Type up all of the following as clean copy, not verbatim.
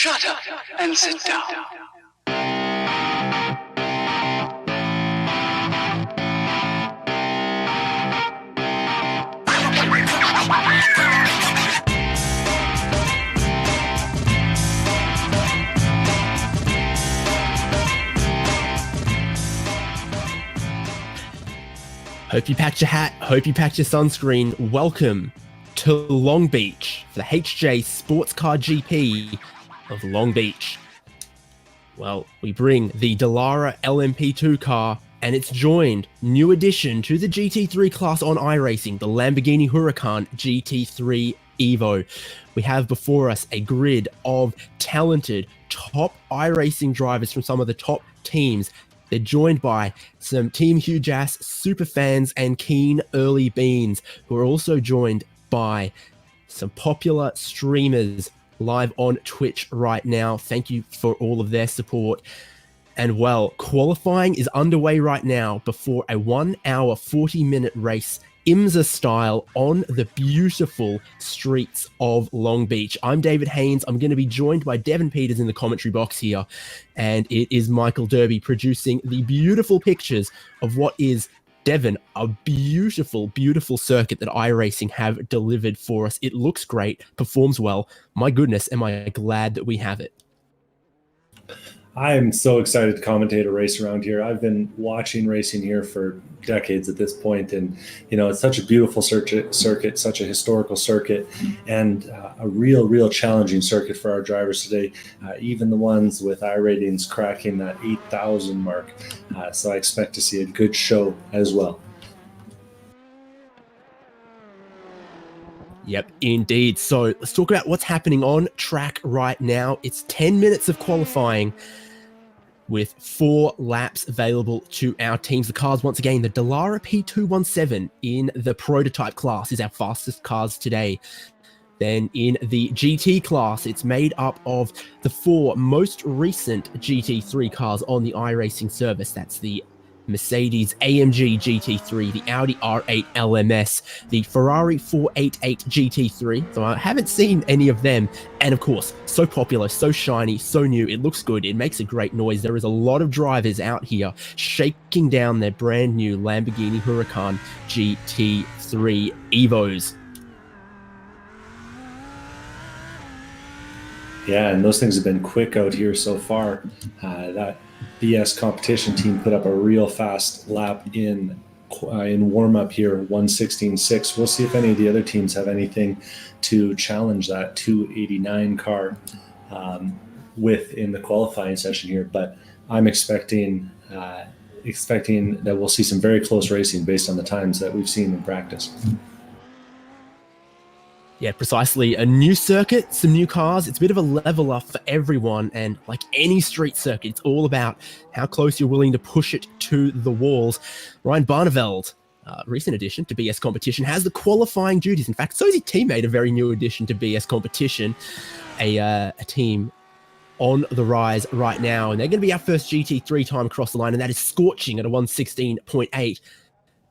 Shut up and sit down. Hope you packed your hat, hope you packed your sunscreen. Welcome to Long Beach for the HJ Sportscar GP of Long Beach. Well, we bring the Dallara LMP2 car, and it's joined, new addition to the GT3 class on iRacing, the Lamborghini Huracan GT3 Evo. We have before us a grid of talented top iRacing drivers from some of the top teams. They're joined by some Team Hugh Jass super fans and keen early beans, who are also joined by some popular streamers live on Twitch right now. Thank you for all of their support. And well, qualifying is underway right now before a 1 hour, 40-minute race, IMSA style, on the beautiful streets of Long Beach. I'm David Haynes. I'm going to be joined by Devin Peters in the commentary box here. And it is Michael Derby producing the beautiful pictures of what is, Devin, a beautiful, beautiful circuit that iRacing have delivered for us. It looks great, performs well. My goodness, am I glad that we have it. I'm so excited to commentate a race around here. I've been watching racing here for decades at this point, and it's such a beautiful circuit, such a historical circuit, and a real challenging circuit for our drivers today. Even the ones with iRatings cracking that 8,000 mark. So I expect to see a good show as well. Yep, indeed. So let's talk about what's happening on track right now. It's 10 minutes of qualifying with 4 laps available to our teams. The cars, once again, the Dallara P217 in the prototype class is our fastest cars today. Then in the GT class, it's made up of the 4 most recent GT3 cars on the iRacing service. That's the Mercedes AMG GT3, the Audi R8 LMS, the Ferrari 488 GT3. So I haven't seen any of them. And of course, so popular, so shiny, so new. It looks good. It makes a great noise. There is a lot of drivers out here shaking down their brand new Lamborghini Huracan GT3 Evos. Yeah, and those things have been quick out here so far. That BS competition team put up a real fast lap in warm-up here, 1:16.6. We'll see if any of the other teams have anything to challenge that 2:89 car in the qualifying session here. But I'm expecting that we'll see some very close racing based on the times that we've seen in practice. Yeah, precisely. A new circuit, some new cars. It's a bit of a level up for everyone. And like any street circuit, it's all about how close you're willing to push it to the walls. Ryan Barneveld, recent addition to BS Competition, has the qualifying duties. In fact, so is his teammate, a very new addition to BS Competition, a team on the rise right now. And they're going to be our first GT3 time across the line, and that is scorching at a 1:16.8.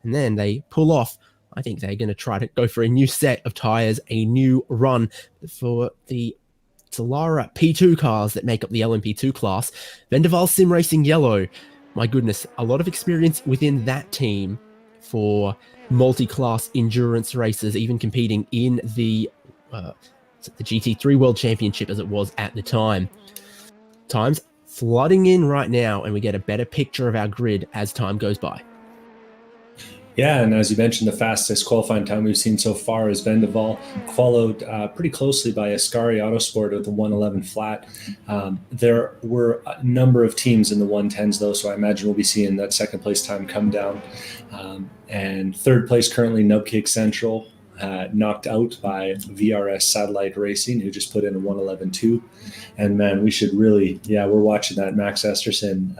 And then they pull off. I think they're going to try to go for a new set of tyres, a new run for the Dallara P2 cars that make up the LMP2 class. Vendaval Sim Racing Yellow. My goodness, a lot of experience within that team for multi-class endurance races, even competing in the GT3 World Championship as it was at the time. Time's flooding in right now, and we get a better picture of our grid as time goes by. Yeah, and as you mentioned, the fastest qualifying time we've seen so far is Vendaval, followed pretty closely by Ascari Autosport with the 1:11 flat. There were a number of teams in the 1:10s, though, so I imagine we'll be seeing that second place time come down. And third place currently, Nubcake Central, knocked out by VRS Satellite Racing, who just put in a 1:11.2. And man, we should really, we're watching that Max Esterson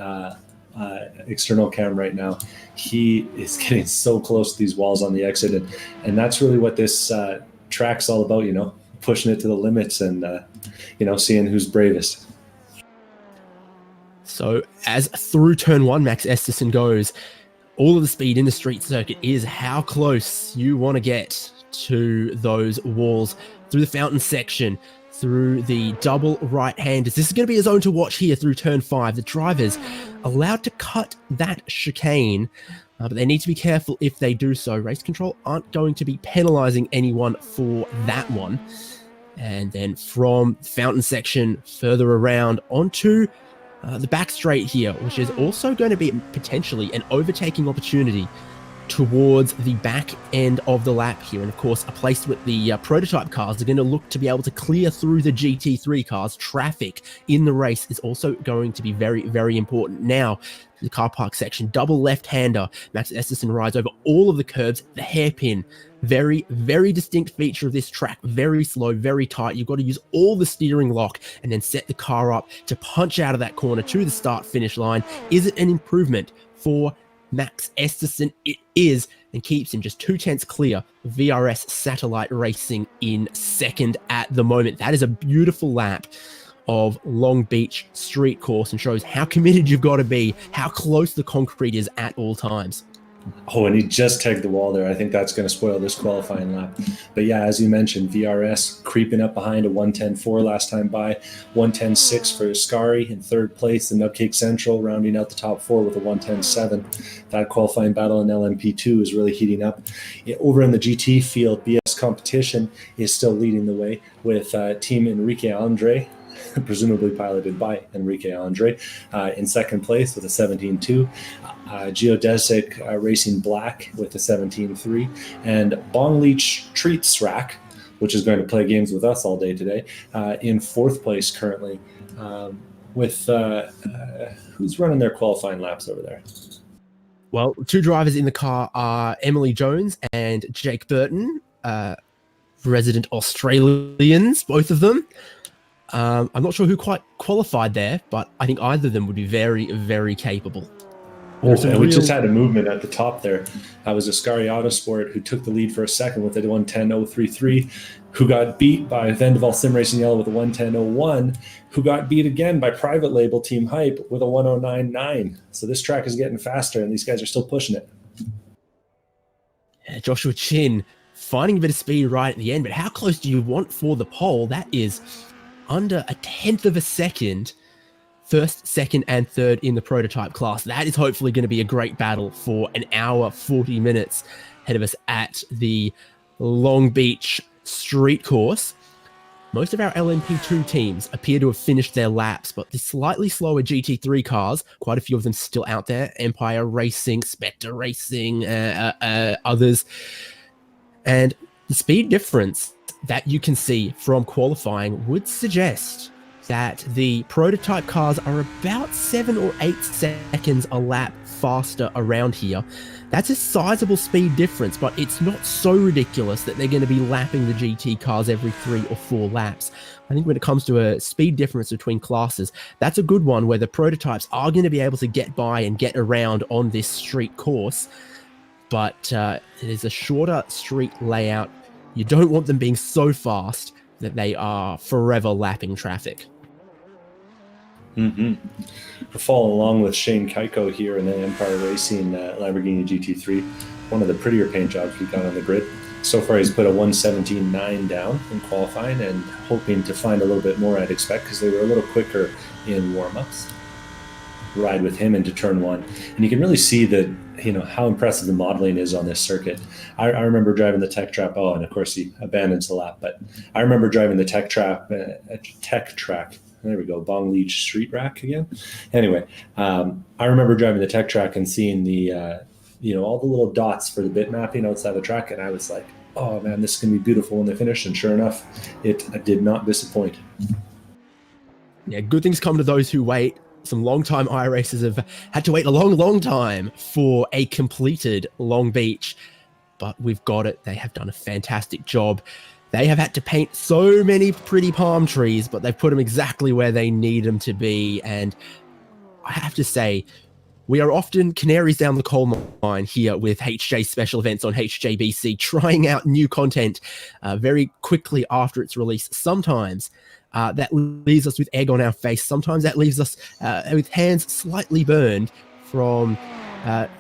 external cam right now. He is getting so close to these walls on the exit, and that's really what this track's all about, pushing it to the limits and seeing who's bravest. So as through turn 1, Max Esterson goes, all of the speed in the street circuit is how close you want to get to those walls through the fountain section. through the double right-handers. This is going to be a zone to watch here through turn 5. The drivers allowed to cut that chicane, but they need to be careful if they do so. Race Control aren't going to be penalizing anyone for that one. And then from Fountain section further around onto the back straight here, which is also going to be potentially an overtaking opportunity towards the back end of the lap here. And of course, a place with the prototype cars are going to look to be able to clear through the GT3 cars. Traffic in the race is also going to be very, very important. Now, the car park section, double left-hander. Max Esterson rides over all of the curbs, the hairpin. Very, very distinct feature of this track. Very slow, very tight. You've got to use all the steering lock and then set the car up to punch out of that corner to the start-finish line. Is it an improvement for Max Esterson? It is, and keeps him just 2/10 clear. VRS Satellite Racing in second at the moment. That is a beautiful lap of Long Beach street course and shows how committed you've got to be, how close the concrete is at all times. Oh, and he just tagged the wall there. I think that's going to spoil this qualifying lap. But yeah, as you mentioned, VRS creeping up behind a 110.4 last time by, 110.6 for Ascari in third place, the Nutcake Central rounding out the top 4 with a 110.7. That qualifying battle in LMP2 is really heating up. Over in the GT field, BS Competition is still leading the way with Team Enrique Andre, presumably piloted by Enrique Andre, in second place with a 17.2. Geodesic Racing Black with a 17.3. And Bongleach Treats Rack, which is going to play games with us all day today, in fourth place currently, with who's running their qualifying laps over there? Well, 2 drivers in the car are Emily Jones and Jake Burton, resident Australians, both of them. I'm not sure who quite qualified there, but I think either of them would be very, very capable. And we just had a movement at the top there. That was Ascari Autosport, who took the lead for a second with a 110.033, who got beat by Vendeval Sim Racing Yellow with a 110.01, who got beat again by private label Team Hype with a 109.9. So this track is getting faster, and these guys are still pushing it. Yeah, Joshua Chin finding a bit of speed right at the end, but how close do you want for the pole? That is under a 1/10 of a second. First, second, and third in the prototype class. That is hopefully going to be a great battle for an hour, 40 minutes ahead of us at the Long Beach street course. Most of our LMP2 teams appear to have finished their laps, but the slightly slower GT3 cars, quite a few of them still out there, Empire Racing, Spectre Racing, others. And the speed difference that you can see from qualifying would suggest that the prototype cars are about 7 or 8 seconds a lap faster around here. That's a sizable speed difference, but it's not so ridiculous that they're going to be lapping the GT cars every 3 or 4 laps. I think when it comes to a speed difference between classes, that's a good one where the prototypes are going to be able to get by and get around on this street course. But it is a shorter street layout. You don't want them being so fast that they are forever lapping traffic. We're following along with Shane Keiko here in the Empire Racing Lamborghini GT3. One of the prettier paint jobs we've got on the grid. So far, he's put a 117.9 down in qualifying and hoping to find a little bit more, I'd expect, because they were a little quicker in warm-ups. Ride with him into turn 1. And you can really see that, how impressive the modeling is on this circuit. I remember driving the Tech Trap. Oh, and of course he abandons the lap. But I remember driving the Tech Track. There we go, Bong Leach Street Rack again. Anyway, I remember driving the Tech Track and seeing the, all the little dots for the bit mapping outside the track, and I was like, oh man, this is going to be beautiful when they finish. And sure enough, it did not disappoint. Yeah, good things come to those who wait. Some long-time iRacers have had to wait a long, long time for a completed Long Beach, but we've got it. They have done a fantastic job. They have had to paint so many pretty palm trees, but they've put them exactly where they need them to be. And I have to say, we are often canaries down the coal mine here with HJ special events on HJBC, trying out new content very quickly after its release. Sometimes that leaves us with egg on our face. Sometimes that leaves us with hands slightly burned from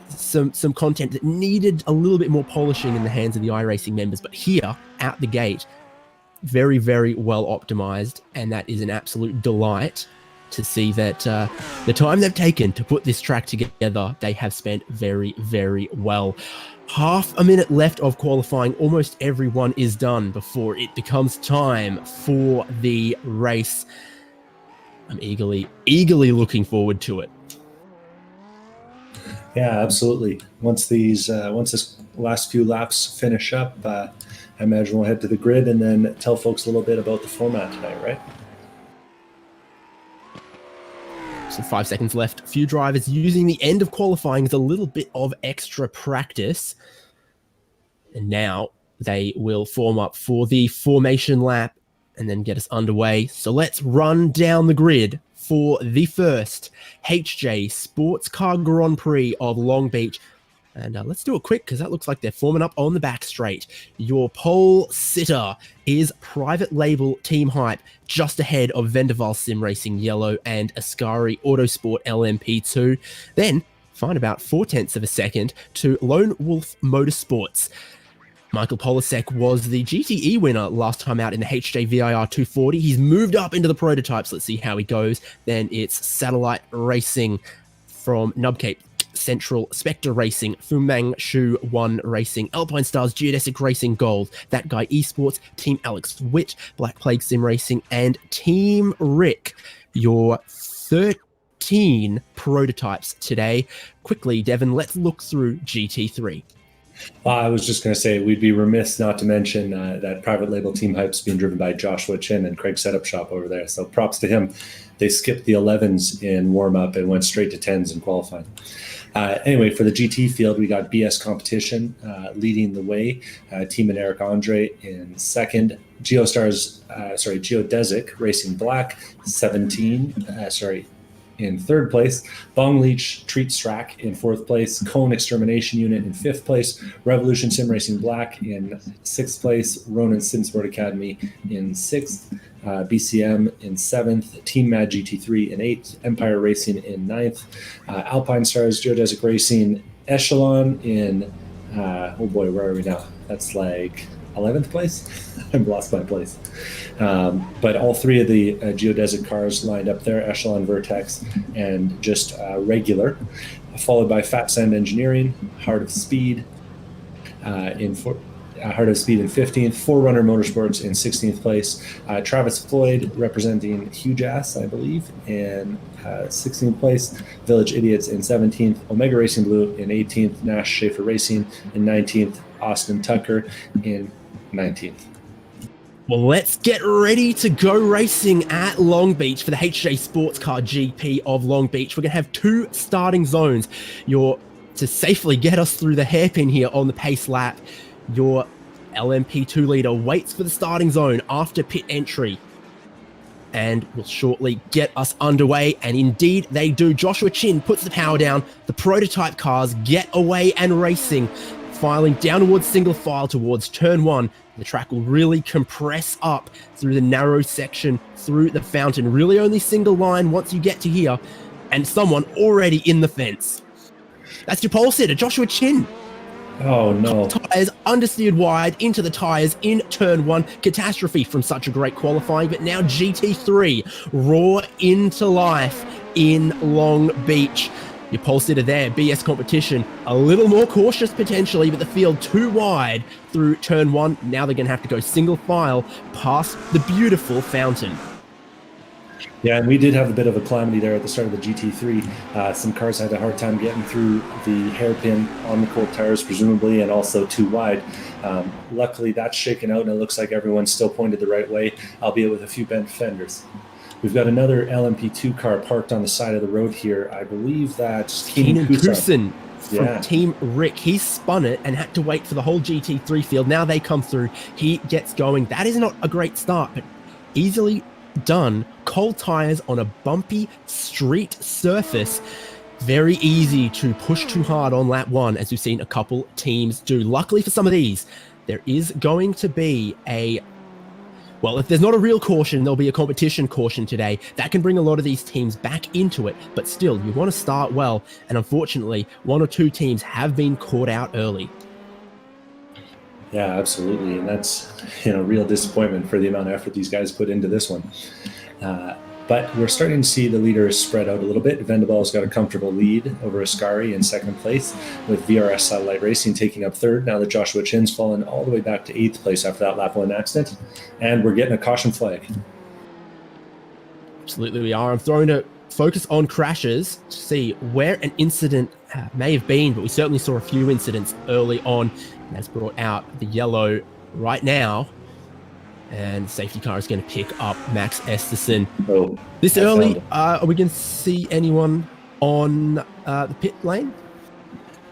some content that needed a little bit more polishing in the hands of the iRacing members. But here, out the gate, very, very well optimized, and that is an absolute delight to see that the time they've taken to put this track together, they have spent very, very well. Half a minute left of qualifying. Almost everyone is done before it becomes time for the race. I'm eagerly looking forward to it. Yeah, absolutely. Once this last few laps finish up, I imagine we'll head to the grid and then tell folks a little bit about the format tonight, right? So 5 seconds left. A few drivers using the end of qualifying as a little bit of extra practice. And now they will form up for the formation lap and then get us underway. So let's run down the grid for the first HJ Sportscar Grand Prix of Long Beach. And let's do it quick because that looks like they're forming up on the back straight. Your pole sitter is Private Label Team Hype, just ahead of Vendaval Sim Racing Yellow and Ascari Autosport LMP2. Then find about 0.4 of a second to Lone Wolf Motorsports. Michael Polasek was the GTE winner last time out in the HJ VIR 240. He's moved up into the prototypes. Let's see how he goes. Then it's Satellite Racing from Nubcape, Central Spectre Racing, Fumang Shu 1 Racing, Alpine Stars Geodesic Racing Gold, That Guy Esports, Team Alex Witt, Black Plague Sim Racing, and Team Rick. Your 13 prototypes today. Quickly, Devin, let's look through GT3. I was just going to say we'd be remiss not to mention that Private Label Team Hype's being driven by Joshua Chin and Craig Setup Shop over there. So props to him. They skipped the 11s in warm-up and went straight to 10s in qualifying. Anyway, for the GT field, we got BS Competition leading the way. Team and Eric Andre in second. Geodesic Racing Black, 17. In third place. Bong Leach Treat Strack in fourth place. Cone Extermination Unit in fifth place. Revolution Sim Racing Black in sixth place. Ronin Sim Sport Academy in sixth. BCM in seventh. Team Mad GT3 in eighth. Empire Racing in ninth. Alpine Stars Geodesic Racing Echelon in, where are we now? That's like 11th place. I've lost my place. But all three of the geodesic cars lined up there, Echelon, Vertex, and just regular, followed by Fat Sand Engineering, Heart of Speed in 15th, Forerunner Motorsports in 16th place, Travis Floyd representing Huge Ass, I believe, in 16th place, Village Idiots in 17th, Omega Racing Blue in 18th, Nash Schaefer Racing in 19th, Austin Tucker in 19th. Well, let's get ready to go racing at Long Beach for the HJ Sportscar GP of Long Beach. We're going to have two starting zones. To safely get us through the hairpin here on the pace lap, your LMP2 leader waits for the starting zone after pit entry and will shortly get us underway. And indeed they do. Joshua Chin puts the power down. The prototype cars get away and racing, filing down towards single file towards turn one. The track will really compress up through the narrow section, through the fountain. Really only single line once you get to here, and someone already in the fence. That's your pole sitter, Joshua Chin. Oh no. Tires understeered wide into the tires in turn one. Catastrophe from such a great qualifying, but now GT3 raw into life in Long Beach. Your pole sitter there, BS Competition, a little more cautious potentially, but the field too wide through turn one. Now they're going to have to go single file past the beautiful fountain. Yeah, and we did have a bit of a calamity there at the start of the GT3. Some cars had a hard time getting through the hairpin on the cold tires, presumably, and also too wide. Luckily, that's shaken out, and it looks like everyone's still pointed the right way, albeit with a few bent fenders. We've got another LMP2 car parked on the side of the road here. I believe that's Keenan Kusin from Yeah. Team Rick. He spun it and had to wait for the whole GT3 field. Now they come through. He gets going. That is not a great start, but easily done. Cold tires on a bumpy street surface. Very easy to push too hard on lap one, as we've seen a couple teams do. Luckily for some of these, there is going to be well, if there's not a real caution, there'll be a competition caution today. That can bring a lot of these teams back into it, but still, you want to start well, and unfortunately, one or two teams have been caught out early. Yeah, absolutely. And that's, real disappointment for the amount of effort these guys put into this one. But we're starting to see the leaders spread out a little bit. Vendabal's got a comfortable lead over Ascari in second place, with VRS Satellite Racing taking up third. Now that Joshua Chin's fallen all the way back to eighth place after that lap one accident. And we're getting a caution flag. Absolutely we are. I'm throwing a focus on crashes to see where an incident may have been, but we certainly saw a few incidents early on. And that's brought out the yellow right now. And the safety car is going to pick up Max Esterson. Oh, this early, are we going to see anyone on the pit lane?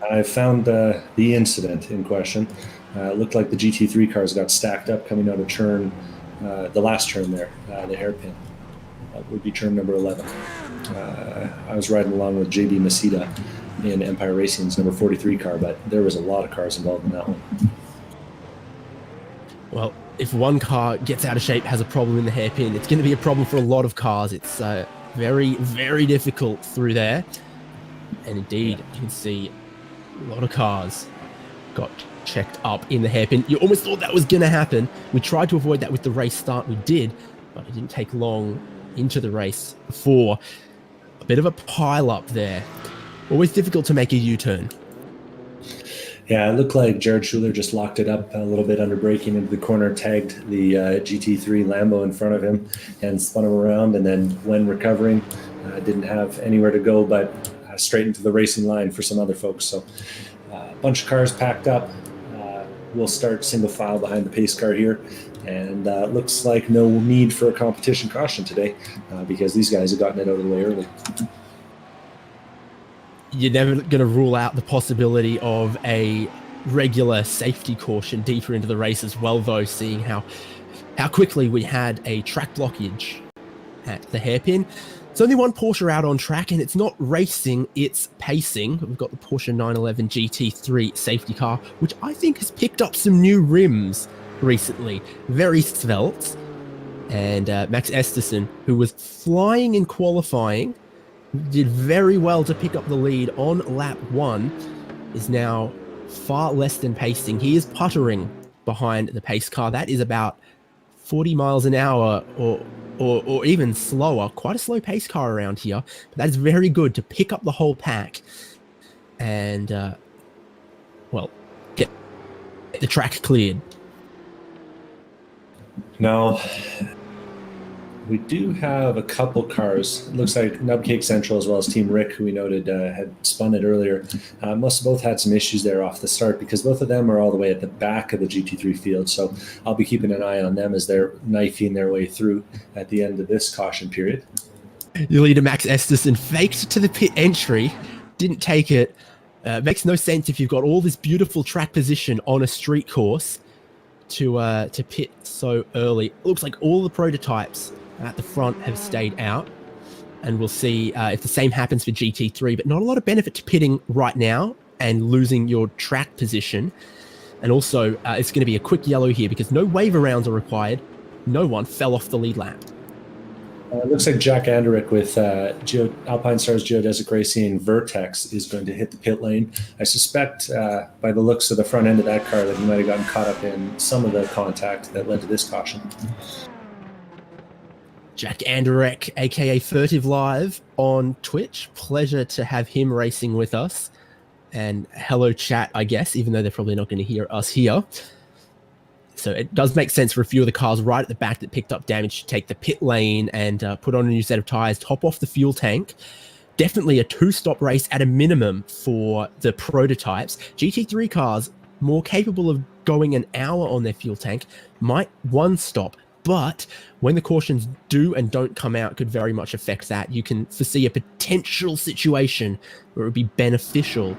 I found the incident in question. It looked like the GT3 cars got stacked up coming out of turn, the last turn there, the hairpin. That would be turn number 11. I was riding along with JB Masita in Empire Racing's number 43 car, but there was a lot of cars involved in that one. Well, if one car gets out of shape, has a problem in the hairpin, it's going to be a problem for a lot of cars. It's very, very difficult through there. And indeed, you can see a lot of cars got checked up in the hairpin. You almost thought that was going to happen. We tried to avoid that with the race start. We did, but it didn't take long into the race before a bit of a pile up there. Always difficult to make a U-turn. Yeah, it looked like Jared Schuler just locked it up a little bit under braking into the corner, tagged the GT3 Lambo in front of him and spun him around. And then when recovering, didn't have anywhere to go but straight into the racing line for some other folks. So a bunch of cars packed up. We'll start single file behind the pace car here. And looks like no need for a competition caution today because these guys have gotten it out of the way early. You're never going to rule out the possibility of a regular safety caution deeper into the race as well, though, seeing how quickly we had a track blockage at the hairpin. It's only one Porsche out on track, and it's not racing, it's pacing. We've got the Porsche 911 GT3 safety car, which I think has picked up some new rims recently. Very svelte. And Max Esterson, who was flying in qualifying, did very well to pick up the lead on lap 1, is now far less than pacing. He is puttering behind the pace car. That is about 40 miles an hour or even slower. Quite a slow pace car around here, but that is very good to pick up the whole pack and, get the track cleared. Now, we do have a couple cars. It looks like Nubcake Central as well as Team Rick, who we noted had spun it earlier. Must have both had some issues there off the start because both of them are all the way at the back of the GT3 field. So I'll be keeping an eye on them as they're knifing their way through at the end of this caution period. Your leader, Max Esterson, faked to the pit entry, didn't take it. Makes no sense if you've got all this beautiful track position on a street course to pit so early. It looks like all the prototypes at the front have stayed out, and we'll see if the same happens for GT3, but not a lot of benefit to pitting right now and losing your track position. And also, it's going to be a quick yellow here because no waiver rounds are required. No one fell off the lead lap. It looks like Jack Anderich with Alpine Stars Geodesic Racing Vertex is going to hit the pit lane. I suspect by the looks of the front end of that car that he might have gotten caught up in some of the contact that led to this caution. Jack Anderich, aka Furtive Live on Twitch. Pleasure to have him racing with us. And hello chat, I guess, even though they're probably not going to hear us here. So it does make sense for a few of the cars right at the back that picked up damage to take the pit lane and put on a new set of tires, top off the fuel tank. Definitely a 2-stop race at a minimum for the prototypes. GT3 cars, more capable of going an hour on their fuel tank, might 1 stop. But when the cautions do and don't come out, could very much affect that. You can foresee a potential situation where it would be beneficial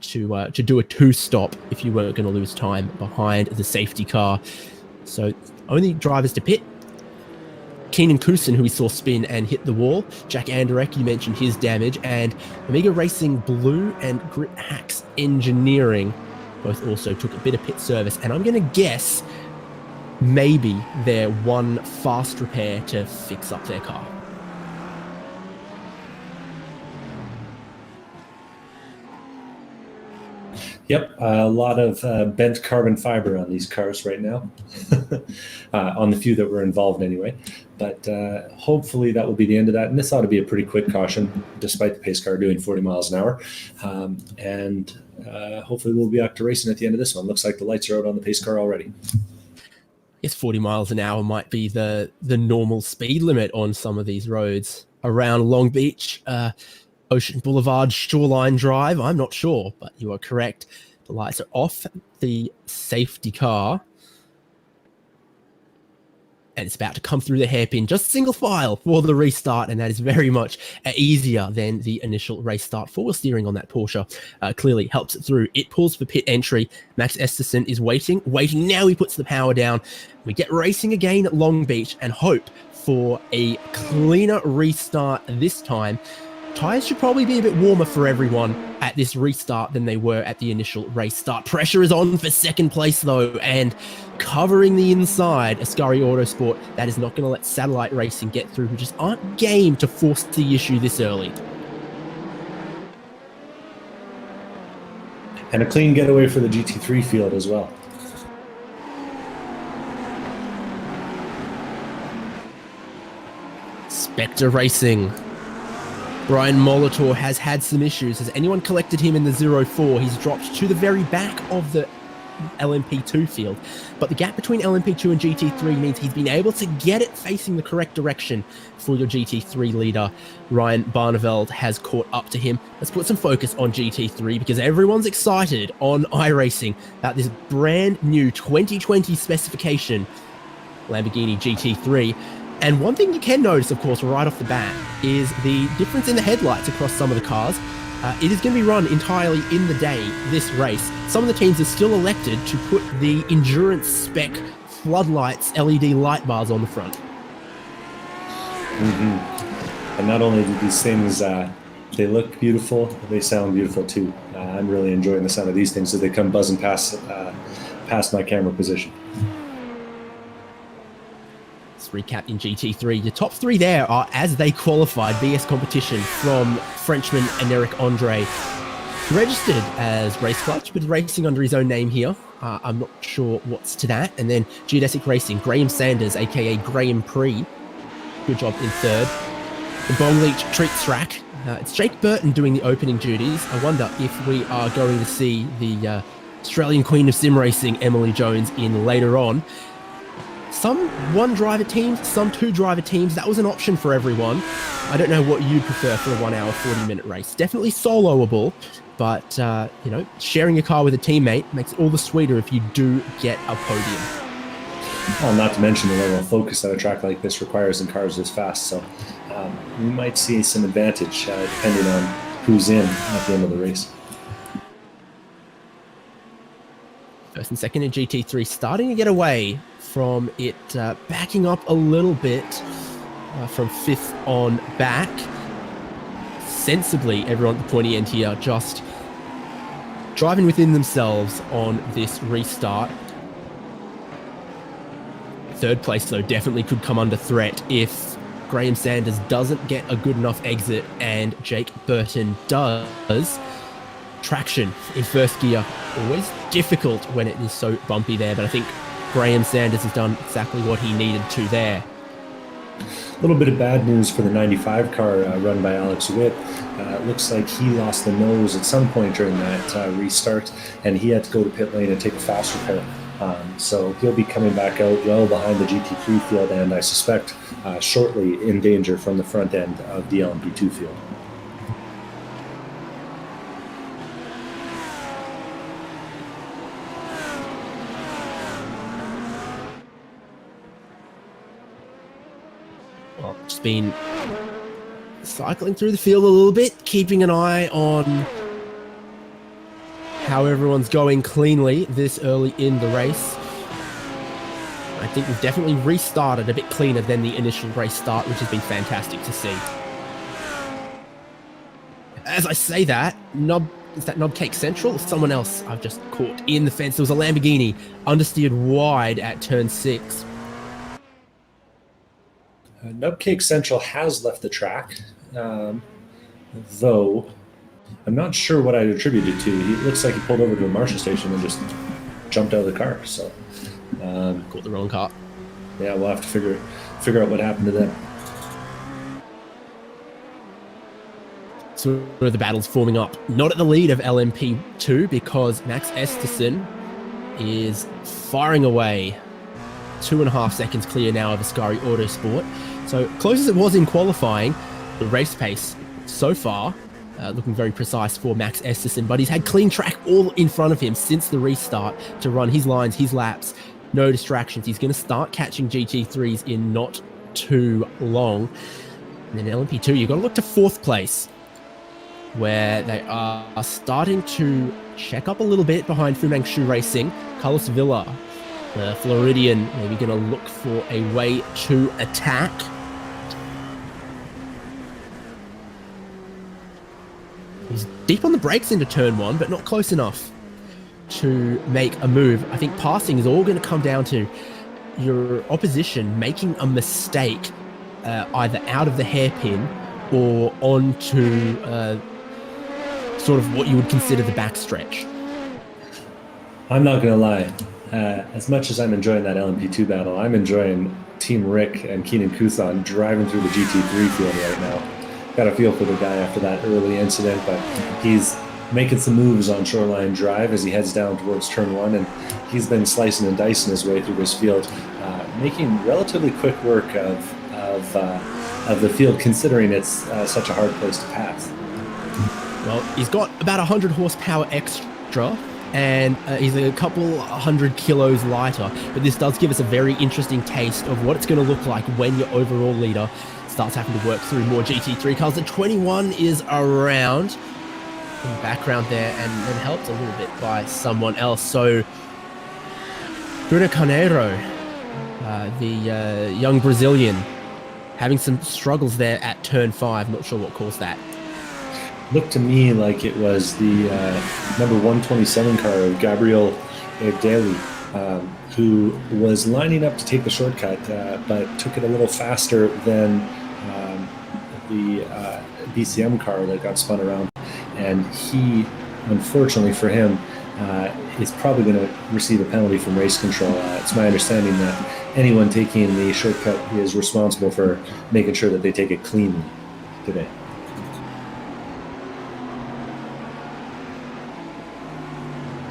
to do a 2-stop if you weren't going to lose time behind the safety car. So only drivers to pit. Keenan Kusin, who we saw spin and hit the wall. Jack Anderich, you mentioned his damage. And Amiga Racing Blue and Grit Hacks Engineering both also took a bit of pit service. And I'm going to guess maybe they're 1 fast repair to fix up their car. Yep, a lot of bent carbon fiber on these cars right now, on the few that were involved anyway. But hopefully that will be the end of that. And this ought to be a pretty quick caution, despite the pace car doing 40 miles an hour. And hopefully we'll be back to racing at the end of this one. Looks like the lights are out on the pace car already. I guess 40 miles an hour might be the normal speed limit on some of these roads around Long Beach. Ocean Boulevard, Shoreline Drive. I'm not sure, but you are correct. The lights are off. The safety car. And it's about to come through the hairpin, just single file for the restart, and that is very much easier than the initial race start. Forward steering on that Porsche clearly helps it through. It pulls for pit entry. Max Esterson is waiting. Now he puts the power down. We get racing again at Long Beach and hope for a cleaner restart this time. Tyres should probably be a bit warmer for everyone at this restart than they were at the initial race start. Pressure is on for second place, though, and covering the inside, Ascari Autosport, that is not going to let Satellite Racing get through, who just aren't game to force the issue this early. And a clean getaway for the GT3 field as well. Spectre Racing. Brian Molitor has had some issues. Has anyone collected him in the 04? He's dropped to the very back of the LMP2 field. But the gap between LMP2 and GT3 means he's been able to get it facing the correct direction for your GT3 leader. Ryan Barneveld has caught up to him. Let's put some focus on GT3 because everyone's excited on iRacing about this brand new 2020 specification Lamborghini GT3. And one thing you can notice, of course, right off the bat is the difference in the headlights across some of the cars. It is going to be run entirely in the day, this race. Some of the teams are still elected to put the endurance spec floodlights, LED light bars on the front. Mm-hmm. And not only do these things, they look beautiful, they sound beautiful too. I'm really enjoying the sound of these things as they come buzzing past my camera position. Recap in GT3. The top three there are as they qualified BS competition from Frenchman Eneric Andre, registered as Race Clutch, but racing under his own name here. I'm not sure what's to that. And then Geodesic Racing, Graham Sanders, aka Graham Pre. Good job in third. The Bong Leach Treats Track. It's Jake Burton doing the opening duties. I wonder if we are going to see the Australian Queen of Sim Racing, Emily Jones, in later on. Some one-driver teams, some two-driver teams. That was an option for everyone. I don't know what you'd prefer for a 1 hour, 40-minute race. Definitely soloable, but, sharing your car with a teammate makes it all the sweeter if you do get a podium. Well, not to mention the level of focus that a track like this requires in cars this fast. So we might see some advantage depending on who's in at the end of the race. First and second in GT3 starting to get away from it, backing up a little bit from fifth on back. Sensibly, everyone at the pointy end here just driving within themselves on this restart. Third place, though, definitely could come under threat if Graham Sanders doesn't get a good enough exit and Jake Burton does. Traction in first gear, always difficult when it is so bumpy there, but I think Graham Sanders has done exactly what he needed to there. A little bit of bad news for the 95 car run by Alex Witt. It looks like he lost the nose at some point during that restart, and he had to go to pit lane and take a fast repair. So he'll be coming back out well behind the GT3 field, and I suspect shortly in danger from the front end of the LMP2 field. Well, just been cycling through the field a little bit, keeping an eye on how everyone's going cleanly this early in the race. I think we've definitely restarted a bit cleaner than the initial race start, which has been fantastic to see. As I say that, is that Knobcake Central or someone else I've just caught in the fence? There was a Lamborghini understeered wide at turn 6. Nubcake Central has left the track, though I'm not sure what I'd attribute it to. He looks like he pulled over to a Marshall station and just jumped out of the car. So Caught the wrong car. yeah, we'll have to figure out what happened to them. So the battle's forming up. Not at the lead of LMP2 because Max Esterson is firing away. 2.5 seconds clear now of Ascari Autosport. So close as it was in qualifying, the race pace so far looking very precise for Max Esterson, but he's had clean track all in front of him since the restart to run his lines, his laps, no distractions. He's going to start catching GT3s in not too long. And then LMP2, you've got to look to 4th place, where they are starting to check up a little bit behind Fumangshu Racing. Carlos Villa, the Floridian, maybe going to look for a way to attack. He's deep on the brakes into turn 1, but not close enough to make a move. I think passing is all going to come down to your opposition making a mistake either out of the hairpin or onto sort of what you would consider the backstretch. I'm not going to lie. As much as I'm enjoying that LMP2 battle, I'm enjoying Team Rick and Keenan Kuthon driving through the GT3 field right now. Got a feel for the guy after that early incident, but he's making some moves on Shoreline Drive as he heads down towards turn 1, and he's been slicing and dicing his way through this field, making relatively quick work of the field, considering it's such a hard place to pass. Well, he's got about 100 horsepower extra, and he's a couple 100 kilos lighter, but this does give us a very interesting taste of what it's going to look like when your overall leader starts having to work through more GT3 cars. The 21 is around in the background there and helped a little bit by someone else. So Bruno Canero, the young Brazilian, having some struggles there at turn 5. Not sure what caused that. Looked to me like it was the number 127 car of Gabriel Erdeli, who was lining up to take the shortcut, but took it a little faster than the BCM car that got spun around. And he, unfortunately for him, is probably going to receive a penalty from race control. It's my understanding that anyone taking the shortcut is responsible for making sure that they take it cleanly today.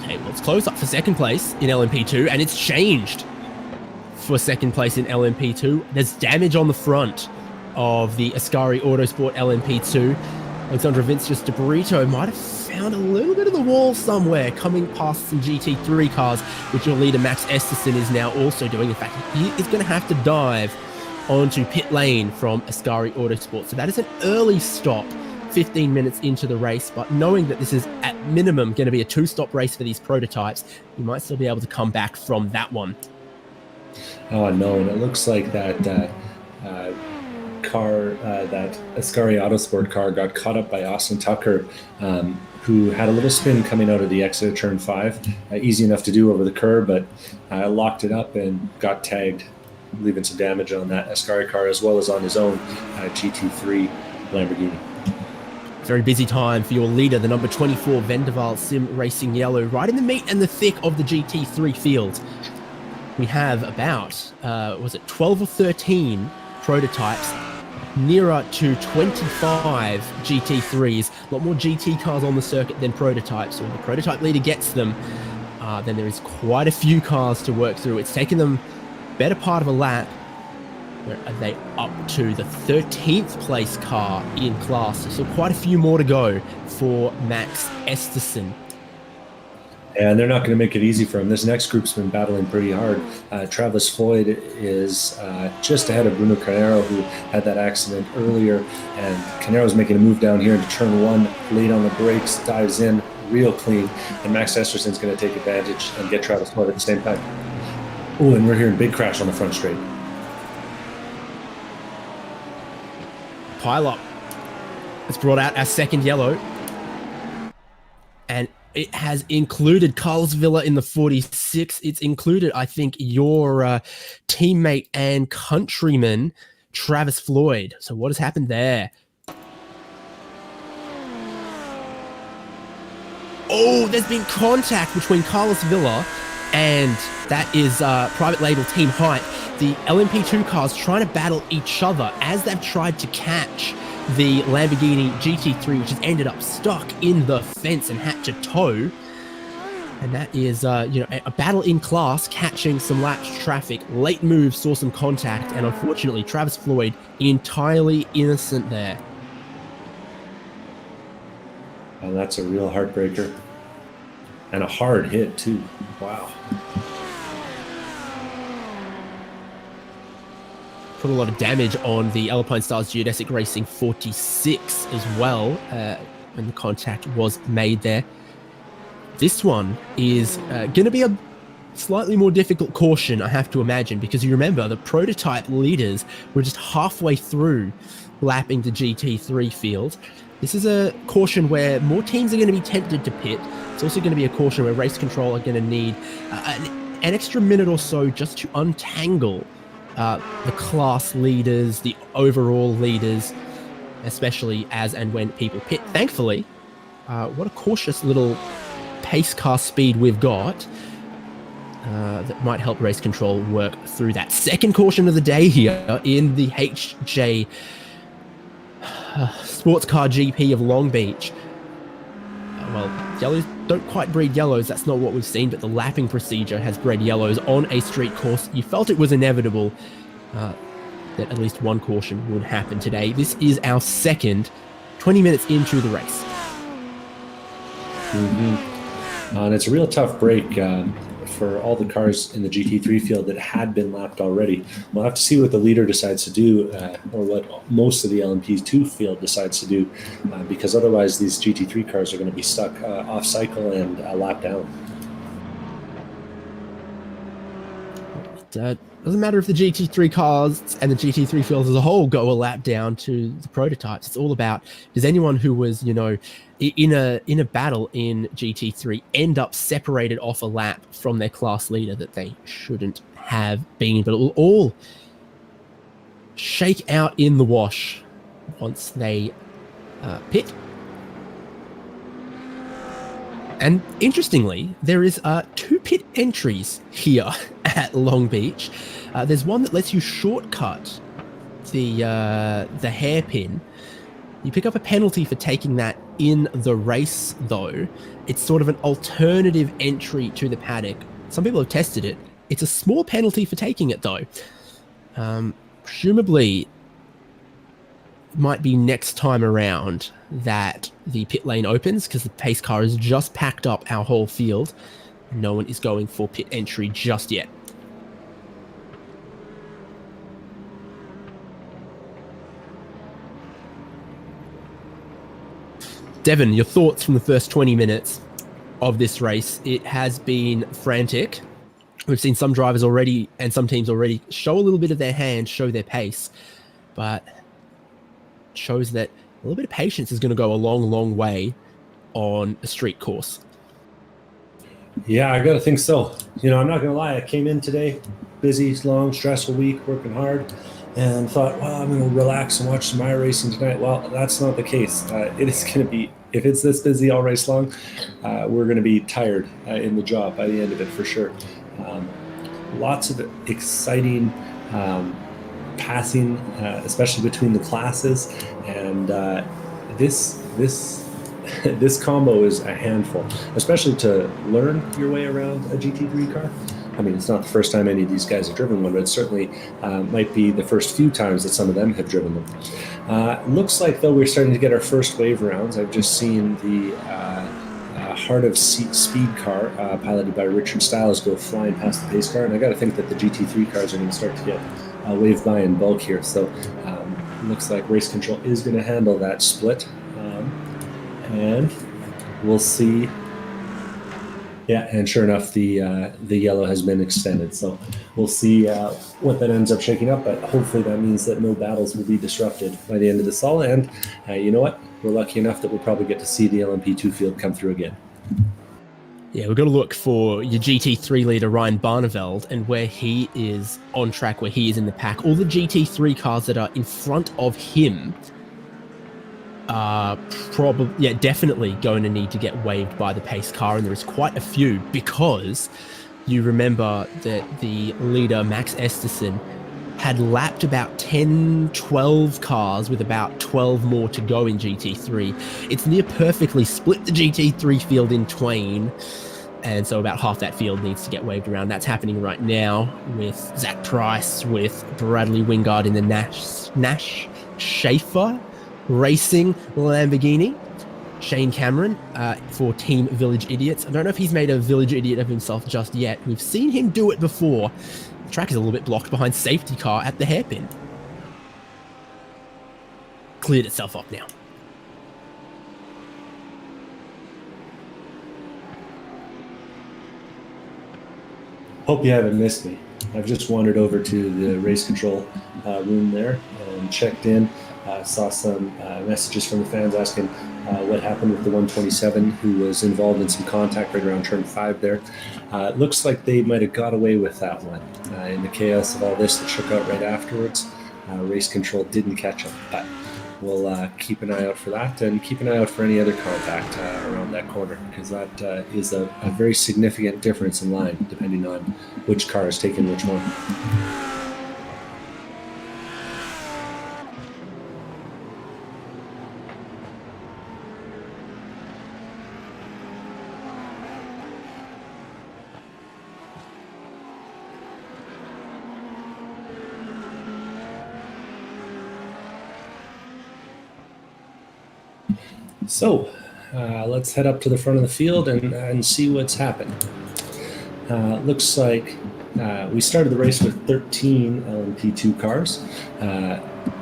Okay, well, it's close up for second place in LMP2, and it's changed for second place in LMP2. There's damage on the front of the Ascari Autosport LMP2. Alexandra Vincius de Burrito might have found a little bit of the wall somewhere coming past some GT3 cars, which your leader Max Esterson is now also doing. In fact, he is going to have to dive onto pit lane from Ascari Autosport. So that is an early stop, 15 minutes into the race, but knowing that this is at minimum going to be a 2-stop race for these prototypes, you might still be able to come back from that one. Oh no, and it looks like that car, that Ascari Autosport car, got caught up by Austin Tucker, who had a little spin coming out of the exit of turn 5. Easy enough to do over the curb, but locked it up and got tagged, leaving some damage on that Ascari car as well as on his own GT3 Lamborghini. Very busy time for your leader, the number 24 Vendaval Sim Racing Yellow, right in the meat and the thick of the GT3 field. We have about, 12 or 13 prototypes, nearer to 25 GT3s. A lot more GT cars on the circuit than prototypes. So when the prototype leader gets them, then there is quite a few cars to work through. It's taken them better part of a lap. Where are they up to the 13th place car in class? So quite a few more to go for Max Esterson. And they're not going to make it easy for him. This next group's been battling pretty hard. Travis Floyd is just ahead of Bruno Canero, who had that accident earlier. And Canero's making a move down here into turn 1, late on the brakes, dives in real clean. And Max Esterson's going to take advantage and get Travis Floyd at the same time. Oh, and we're hearing big crash on the front straight. Pile up. It's brought out our second yellow. And it has included Carlos Villa in the 46. It's included, I think, your teammate and countryman, Travis Floyd. So what has happened there? Oh, there's been contact between Carlos Villa and that is private label Team Height. The LMP2 cars trying to battle each other as they've tried to catch the Lamborghini GT3, which has ended up stuck in the fence and had to tow. And that is, a battle in class, catching some lapsed traffic. Late move saw some contact, and unfortunately, Travis Floyd entirely innocent there. And that's a real heartbreaker. And a hard hit, too. Wow. Put a lot of damage on the Alpine Stars Geodesic Racing 46 as well, when the contact was made there. This one is going to be a slightly more difficult caution, I have to imagine, because you remember the prototype leaders were just halfway through lapping the GT3 field. This is a caution where more teams are going to be tempted to pit. It's also going to be a caution where race control are going to need an extra minute or so just to untangle the class leaders, the overall leaders, especially as and when people pit. Thankfully, what a cautious little pace car speed we've got that might help race control work through that. Second caution of the day here in the HJ Sportscar GP of Long Beach. Well, yellows don't quite breed yellows. That's not what we've seen, but the lapping procedure has bred yellows on a street course. You felt it was inevitable that at least one caution would happen today. This is our second 20 minutes into the race. And it's a real tough break for all the cars in the GT3 field that had been lapped already. We'll have to see what the leader decides to do, or what most of the LMP2 field decides to do, because otherwise these GT3 cars are going to be stuck off cycle and lapped down. It doesn't matter if the GT3 cars and the GT3 field as a whole go a lap down to the prototypes. It's all about, does anyone who was, in a battle in GT3 end up separated off a lap from their class leader that they shouldn't have been, but it will all shake out in the wash once they pit. And interestingly, there is 2 pit entries here at Long Beach. There's one that lets you shortcut the hairpin. You pick up a penalty for taking that in the race, though. It's sort of an alternative entry to the paddock. Some people have tested it. It's a small penalty for taking it, though. Presumably, might be next time around that the pit lane opens, because the pace car has just packed up our whole field. No one is going for pit entry just yet. Devon, your thoughts from the first 20 minutes of this race? It has been frantic. We've seen some drivers already and some teams already show a little bit of their hand, show their pace, but shows that a little bit of patience is going to go a long, long way on a street course. Yeah, I got to think so. I'm not going to lie. I came in today, busy, long, stressful week, working hard, and thought, well, I'm going to relax and watch some iRacing tonight. Well, that's not the case. It is going to be, if it's this busy all race long, we're going to be tired in the job by the end of it for sure. Lots of exciting passing, especially between the classes, and this combo is a handful, especially to learn your way around a GT3 car. I mean, it's not the first time any of these guys have driven one, but it certainly might be the first few times that some of them have driven them. Looks like, though, we're starting to get our first wave rounds. I've just seen the Heart of Speed car, piloted by Richard Stiles, go flying past the pace car, and I got to think that the GT3 cars are going to start to get waved by in bulk here. So looks like race control is going to handle that split, and we'll see. Yeah, and sure enough, the yellow has been extended. So we'll see what that ends up shaking up, but hopefully that means that no battles will be disrupted by the end of this all. And you know what? We're lucky enough that we'll probably get to see the LMP2 field come through again. Yeah, we've got to look for your GT3 leader, Ryan Barneveld, and where he is on track, where he is in the pack. All the GT3 cars that are in front of him definitely going to need to get waived by the pace car, and there is quite a few, because you remember that the leader, Max Esterson, had lapped about 10, 12 cars with about 12 more to go in GT3. It's near perfectly split the GT3 field in twain, and so about half that field needs to get waved around. That's happening right now with Zach Price, with Bradley Wingard in the Nash Schaefer Racing Lamborghini. Shane Cameron for Team Village Idiots. I don't know if he's made a Village Idiot of himself just yet. We've seen him do it before. The track is a little bit blocked behind safety car at the hairpin. Cleared itself up now. Hope you haven't missed me. I've just wandered over to the race control room there and checked in. Saw some messages from the fans asking what happened with the 127 who was involved in some contact right around turn 5 there. It looks like they might have got away with that one. In the chaos of all this that shook out right afterwards, race control didn't catch them. But we'll keep an eye out for that, and keep an eye out for any other contact around that corner, because that is a very significant difference in line depending on which car is taking which one. So let's head up to the front of the field and see what's happened. Looks like we started the race with 13 LMP2 cars.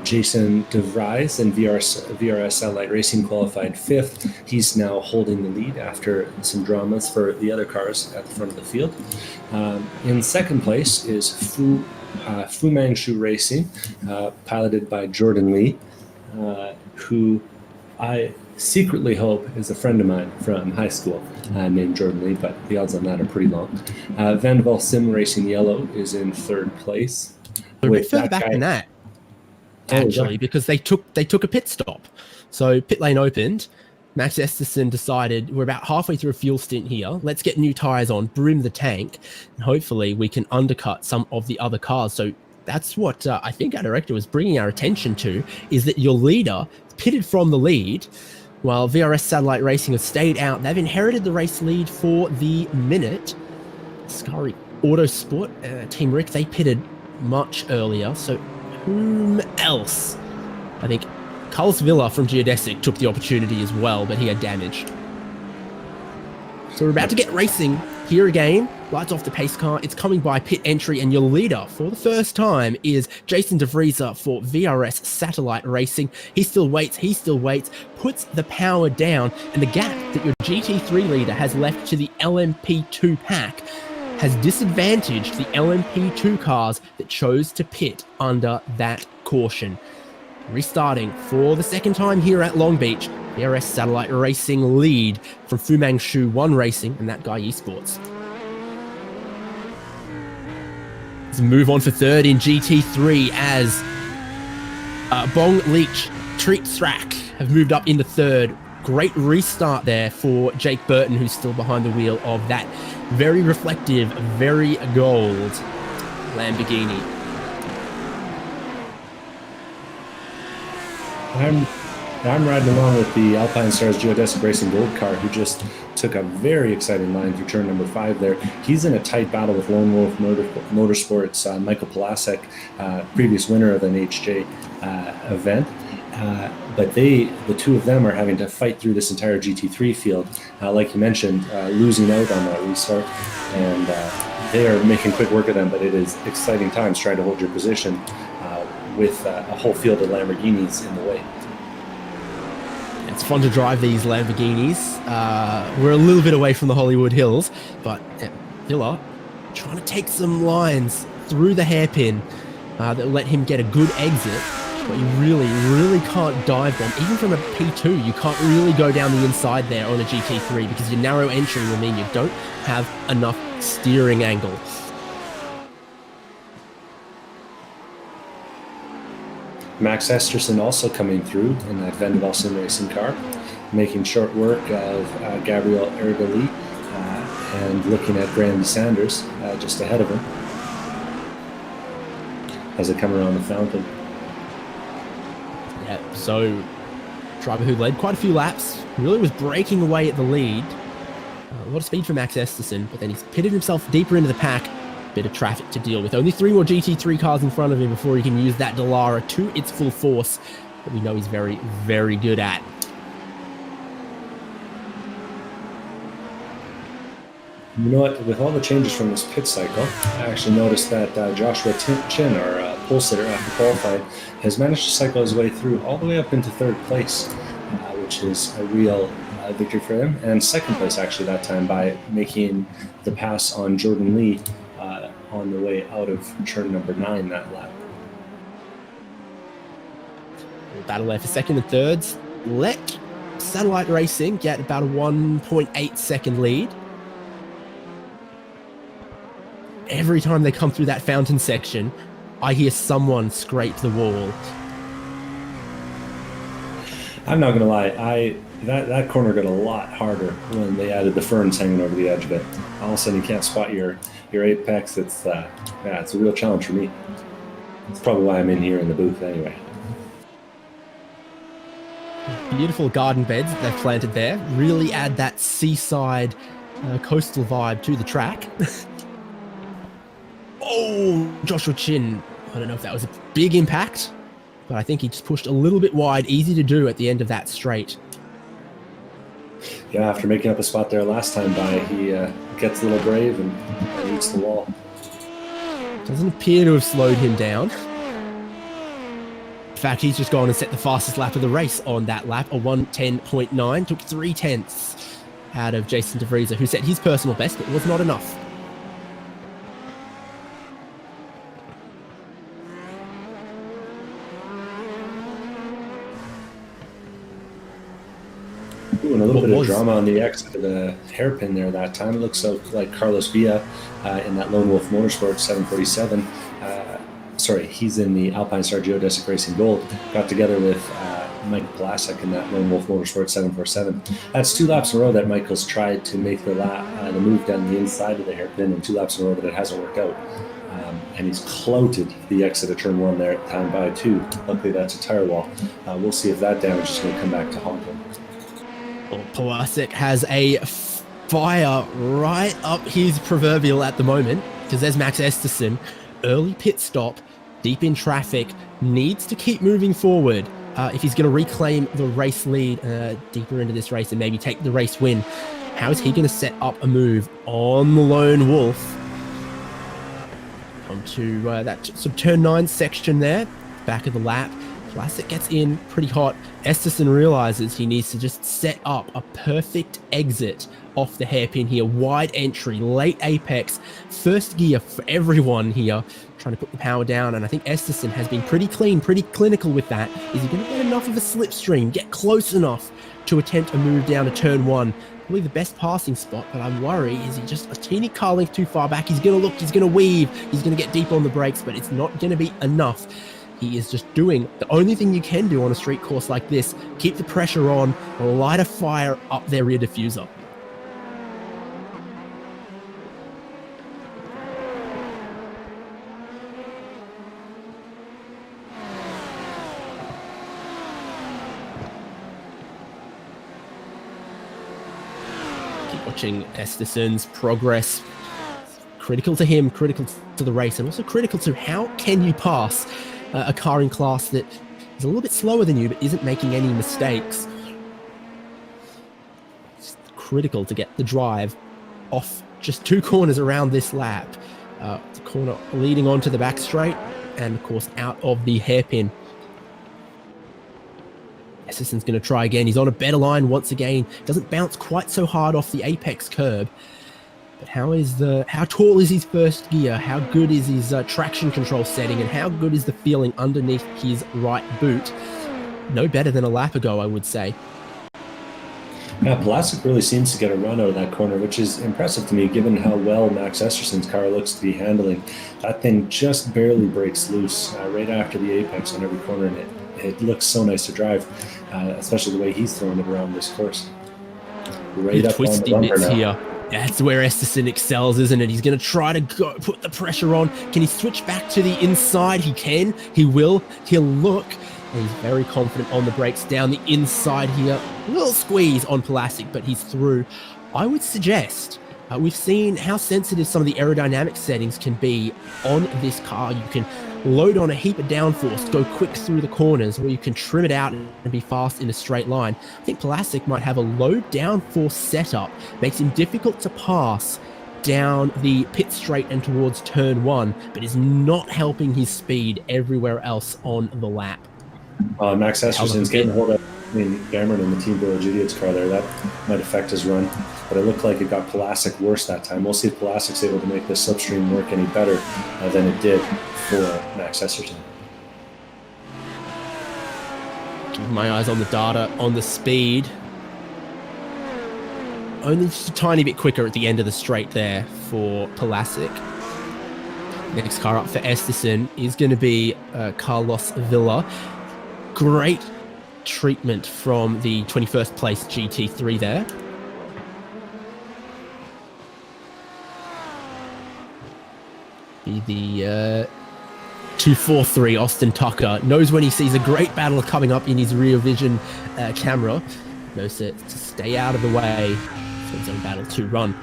Jason DeVries in VRS Satellite Racing qualified 5th. He's now holding the lead after some dramas for the other cars at the front of the field. In second place is Fu Manchu Racing, piloted by Jordan Lee, who I secretly hope is a friend of mine from high school named Jordan Lee, but the odds on that are pretty long. Vanderbilt Sim Racing Yellow is in third place. A bit further back than that, actually, because they took a pit stop. So pit lane opened. Max Esterson decided, we're about halfway through a fuel stint here. Let's get new tires on, brim the tank, and hopefully we can undercut some of the other cars. So that's what I think our director was bringing our attention to, is that your leader pitted from the lead, while VRS Satellite Racing has stayed out. They've inherited the race lead for the minute. Scurry Autosport, Team Rick, they pitted much earlier. So whom else? I think Carlos Villa from Geodesic took the opportunity as well, but he had damage. So we're about to get racing here again. Lights off the pace car. It's coming by pit entry, and your leader for the first time is Jason DeVries for VRS Satellite Racing. He still waits, puts the power down, and the gap that your GT3 leader has left to the LMP2 pack has disadvantaged the LMP2 cars that chose to pit under that caution. Restarting for the second time here at Long Beach, VRS Satellite Racing lead from Fu Manchu 1 Racing and that guy Esports. Let's move on for third in GT3 as Bong Leach, Treat Strack have moved up into third. Great restart there for Jake Burton, who's still behind the wheel of that very reflective, very gold Lamborghini. I'm riding along with the Alpine Stars Geodesic Racing Gold car, who just took a very exciting line through turn number 5 there. He's in a tight battle with Lone Wolf Motorsports, Michael Polasek, previous winner of an HJ event. But the two of them are having to fight through this entire GT3 field, like you mentioned, losing out on that restart. And they are making quick work of them, but it is exciting times trying to hold your position with a whole field of Lamborghinis in the way. It's fun to drive these Lamborghinis. We're a little bit away from the Hollywood Hills, but Villa trying to take some lines through the hairpin that will let him get a good exit. But you really can't dive bomb. Even from a P2, you can't really go down the inside there on a GT3 because your narrow entry will mean you don't have enough steering angle. Max Esterson also coming through in that Vendaval Sim Racing car, making short work of Gabriel Ergali and looking at Graham Sanders just ahead of him as they come around the fountain. Yeah, so driver who led quite a few laps, really was breaking away at the lead. A lot of speed for Max Esterson, but then he's pitted himself deeper into the pack. Bit of traffic to deal with. Only 3 more GT3 cars in front of him before he can use that Dallara to its full force that we know he's very, very good at. You know what? With all the changes from this pit cycle, I actually noticed that Joshua Chin, our pole sitter after qualifying, has managed to cycle his way through all the way up into 3rd place, which is a real victory for him. And 2nd place, actually, that time by making the pass on Jordan Lee on the way out of turn number 9 that lap. Battle there for 2nd and 3rds. Let Satellite Racing get about a 1.8 second lead. Every time they come through that fountain section, I hear someone scrape the wall. I'm not gonna lie, that corner got a lot harder when they added the ferns hanging over the edge of it. All of a sudden, you can't spot your apex. It's a real challenge for me. That's probably why I'm in here in the booth anyway. Beautiful garden beds that they've planted there really add that seaside coastal vibe to the track. Oh, Joshua Chin. I don't know if that was a big impact, but I think he just pushed a little bit wide. Easy to do at the end of that straight. Yeah, after making up a spot there last time by, he gets a little brave and eats the wall. Doesn't appear to have slowed him down. In fact, he's just gone and set the fastest lap of the race on that lap, a 1:10.9. Took 0.3 out of Jason DeVries, who set his personal best, but it was not enough. Ooh, and a little bit of drama on the exit of the hairpin there that time. It looks like Carlos Villa in that Lone Wolf Motorsports 747. He's in the Alpine Star Geodesic Racing Gold. Got together with Mike Blasek in that Lone Wolf Motorsports 747. That's 2 laps in a row that Michael's tried to make the move down the inside of the hairpin, and 2 laps in a row that it hasn't worked out. And he's clouted the exit of turn 1 there at time by 2. Luckily, that's a tire wall. We'll see if that damage is going to come back to haunt him. Well, Pawasek has a fire right up his proverbial at the moment, because there's Max Esterson, early pit stop, deep in traffic, needs to keep moving forward if he's going to reclaim the race lead deeper into this race and maybe take the race win. How is he going to set up a move on the Lone Wolf? Onto that sort of turn 9 section there, back of the lap. Plastic gets in pretty hot. Esterson realizes he needs to just set up a perfect exit off the hairpin here. Wide entry, late apex, first gear for everyone here. Trying to put the power down, and I think Esterson has been pretty clean, pretty clinical with that. Is he going to get enough of a slipstream, get close enough to attempt a move down to turn 1? Probably the best passing spot, but I worry, is he just a teeny car length too far back? He's going to look, he's going to weave, he's going to get deep on the brakes, but it's not going to be enough. He is just doing the only thing you can do on a street course like this. Keep the pressure on, light a fire up their rear diffuser. Keep watching Esterson's progress. Critical to him, critical to the race, and also critical to how can you pass a car in class that is a little bit slower than you but isn't making any mistakes. It's critical to get the drive off just 2 corners around this lap. The corner leading onto the back straight and of course out of the hairpin. Esterson's going to try again. He's on a better line once again. Doesn't bounce quite so hard off the apex curb. But how tall is his first gear? How good is his traction control setting? And how good is the feeling underneath his right boot? No better than a lap ago, I would say. Yeah, Plastic really seems to get a run out of that corner, which is impressive to me given how well Max Esterson's car looks to be handling. That thing just barely breaks loose right after the apex on every corner, and it looks so nice to drive, especially the way he's throwing it around this course. Right up on the bumper now. Here. That's where Esterson excels, isn't it? He's going to try to put the pressure on. Can he switch back to the inside? He can. He will. He'll look. And he's very confident on the brakes down the inside here. A little squeeze on Plastic, but he's through. I would suggest, we've seen how sensitive some of the aerodynamic settings can be on this car. You can load on a heap of downforce, go quick through the corners, or you can trim it out and be fast in a straight line. I think Plastic might have a low downforce setup, makes him difficult to pass down the pit straight and towards turn 1, but is not helping his speed everywhere else on the lap. Max Esterson's getting hold of Cameron in the Team Bill Juliet's car there. That might affect his run, but it looked like it got Plastic worse that time. We'll see if Plastic's able to make the slipstream work any better than it did for Max Esterson. Keep my eyes on the data, on the speed. Only just a tiny bit quicker at the end of the straight there for Plastic. Next car up for Esterson is going to be Carlos Villa. Great treatment from the 21st place GT3 there. The 243 Austin Tucker knows when he sees a great battle coming up in his rear vision camera. Knows to stay out of the way for his own battle to run.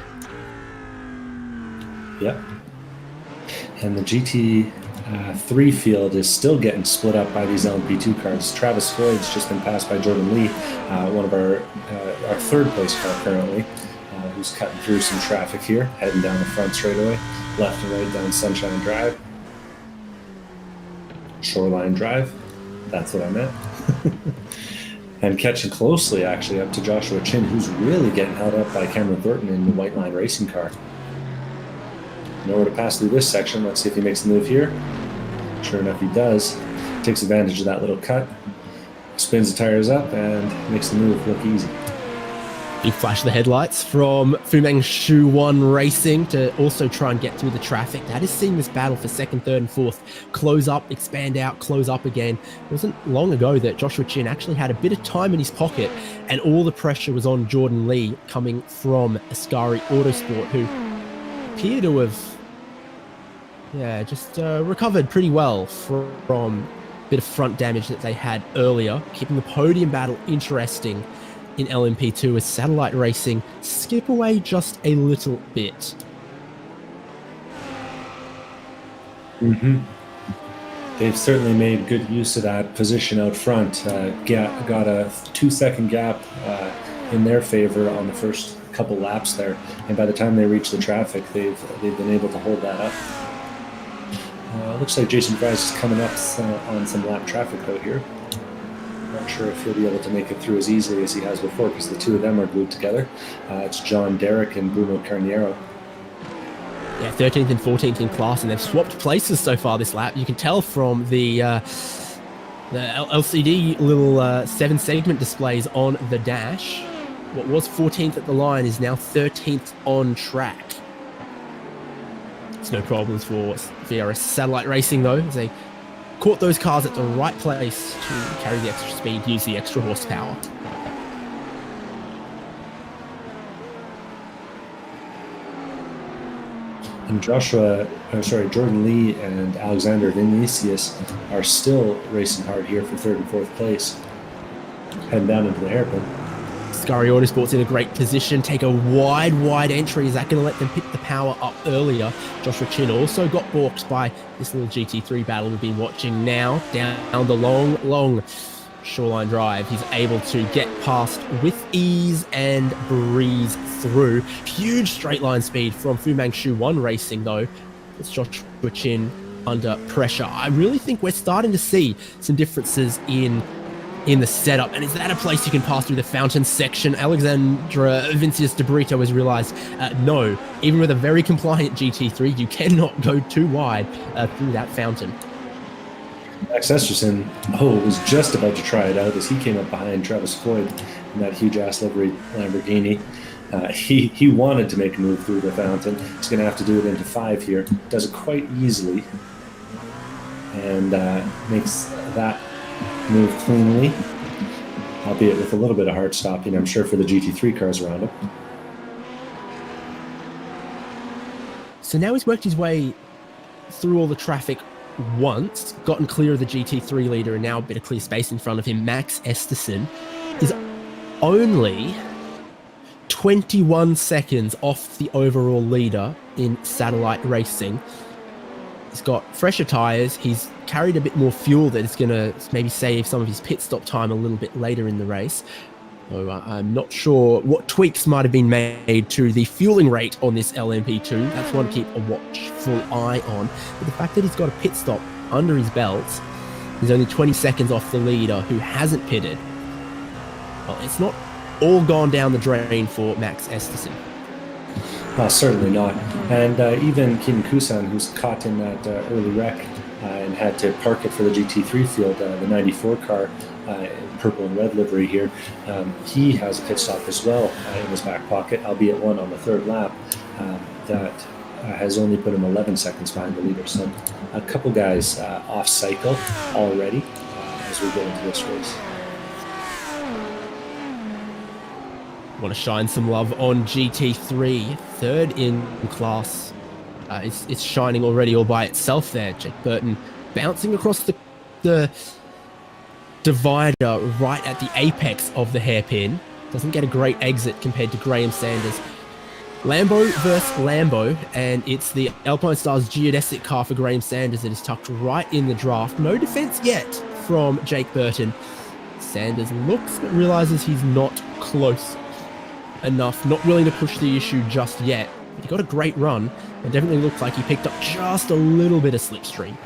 Yep. And the GT3 field is still getting split up by these LMP2 cars. Travis Floyd's just been passed by Jordan Lee, one of our third place car currently, who's cutting through some traffic here, heading down the front straightaway, left and right down Sunshine Drive, Shoreline Drive. That's what I meant. And catching closely, actually, up to Joshua Chin, who's really getting held up by Cameron Thornton in the White Line Racing car. Nowhere to pass through this section. Let's see if he makes the move here. Sure enough, he does. Takes advantage of that little cut, spins the tires up, and makes the move look easy. Big flash of the headlights from Fumeng Shu 1 Racing to also try and get through the traffic. That is seeing this battle for second, third, and fourth. Close up, expand out, close up again. It wasn't long ago that Joshua Chin actually had a bit of time in his pocket, and all the pressure was on Jordan Lee coming from Ascari Autosport, who appear to have recovered pretty well from a bit of front damage that they had earlier, keeping the podium battle interesting in LMP2 as Satellite Racing skip away just a little bit. They've certainly made good use of that position out front. Got a 2-second gap in their favor on the first couple laps there, and by the time they reach the traffic, they've been able to hold that up. Looks like Jason Price is coming up on some lap traffic out here. Not sure if he'll be able to make it through as easily as he has before, because the two of them are glued together. It's John Derrick and Bruno Canero. Yeah, 13th and 14th in class, and they've swapped places so far this lap. You can tell from the LCD little 7-segment displays on the dash. What was 14th at the line is now 13th on track. It's no problems for VRS Satellite Racing, though, as they caught those cars at the right place to carry the extra speed, use the extra horsepower. And Jordan Lee and Alexander Vinicius are still racing hard here for third and fourth place, heading down into the hairpin. Ascari Autosport's in a great position, take a wide entry. Is that going to let them pick the power up earlier? Joshua Chin also got balked by this little GT3 battle we've been watching now. Down the long Shoreline Drive, he's able to get past with ease and breeze through. Huge straight line speed from Fumeng Shu 1 Racing, though. It's Joshua Chin under pressure. I really think we're starting to see some differences in the setup. And is that a place you can pass through the fountain section? Alexandra Vincius de Brito has realized, no, even with a very compliant GT3, you cannot go too wide through that fountain. Max Esterson, was just about to try it out as he came up behind Travis Floyd in that huge-ass livery Lamborghini. He wanted to make a move through the fountain. He's going to have to do it into 5 here. Does it quite easily and makes that move cleanly, albeit with a little bit of hard stopping, I'm sure, for the GT3 cars around him. So now he's worked his way through all the traffic once, gotten clear of the GT3 leader, and now a bit of clear space in front of him. Max Esterson is only 21 seconds off the overall leader in satellite racing. He's got fresher tyres. He's carried a bit more fuel that is going to maybe save some of his pit stop time a little bit later in the race. So I'm not sure what tweaks might have been made to the fueling rate on this LMP2. That's one to keep a watchful eye on. But the fact that he's got a pit stop under his belt, he's only 20 seconds off the leader who hasn't pitted. Well, it's not all gone down the drain for Max Esterson. Certainly not. And even Keenan Kusan, who's caught in that early wreck and had to park it for the GT3 field, the 94 car, in purple and red livery here, he has a pit stop as well in his back pocket, albeit one on the third lap, that has only put him 11 seconds behind the leader. So a couple guys off cycle already as we go into this race. Want to shine some love on GT3, third in class. It's shining already all by itself there. Jake Burton bouncing across the divider right at the apex of the hairpin. Doesn't get a great exit compared to Graham Sanders. Lambo versus Lambo, and it's the Alpine Stars geodesic car for Graham Sanders that is tucked right in the draft. No defense yet from Jake Burton. Sanders looks but realizes he's not close enough, not willing to push the issue just yet. But he got a great run and definitely looked like he picked up just a little bit of slipstream.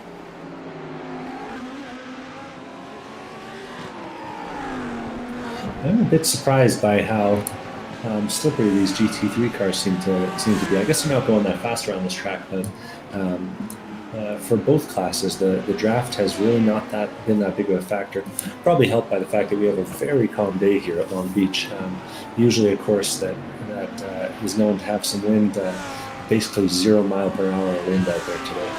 I'm a bit surprised by how slippery these GT3 cars seem to be. I guess they're not going that fast around this track, but for both classes, the draft has really not been that big of a factor. Probably helped by the fact that we have a very calm day here at Long Beach. Usually a course that is known to have some wind, basically 0 mile per hour wind out there today.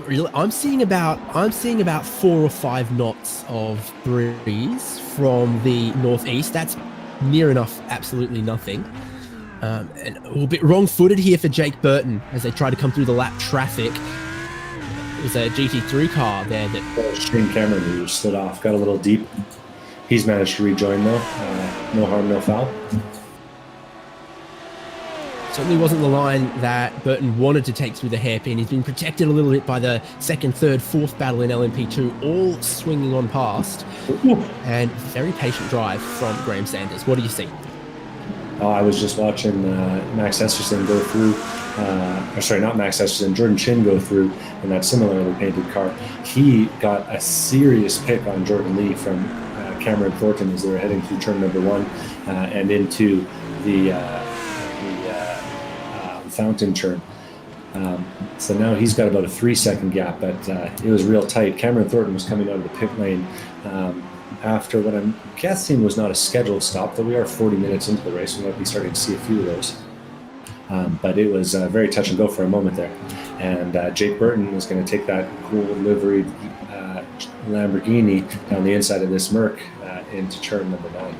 Really, I'm seeing about 4 or 5 knots of breeze from the northeast. That's near enough absolutely nothing. And a little bit wrong-footed here for Jake Burton as they try to come through the lap traffic. There's a GT3 car there that... Shane Cameron, who slid off, got a little deep. He's managed to rejoin though. No harm, no foul. Certainly wasn't the line that Burton wanted to take through the hairpin. He's been protected a little bit by the second, third, fourth battle in LMP2, all swinging on past. And very patient drive from Graham Sanders. What do you see? I was just watching Max Esterson go through, not Max Esterson, Jordan Chin go through in that similarly painted car. He got a serious pick on Jordan Lee from Cameron Thornton as they were heading through turn number 1 and into the fountain turn. So now he's got about a 3-second gap, but it was real tight. Cameron Thornton was coming out of the pit lane after what I'm guessing was not a scheduled stop, though we are 40 minutes into the race. We might be starting to see a few of those. But it was very touch and go for a moment there. And Jake Burton is going to take that gold liveried Lamborghini down the inside of this Merc into turn number 9.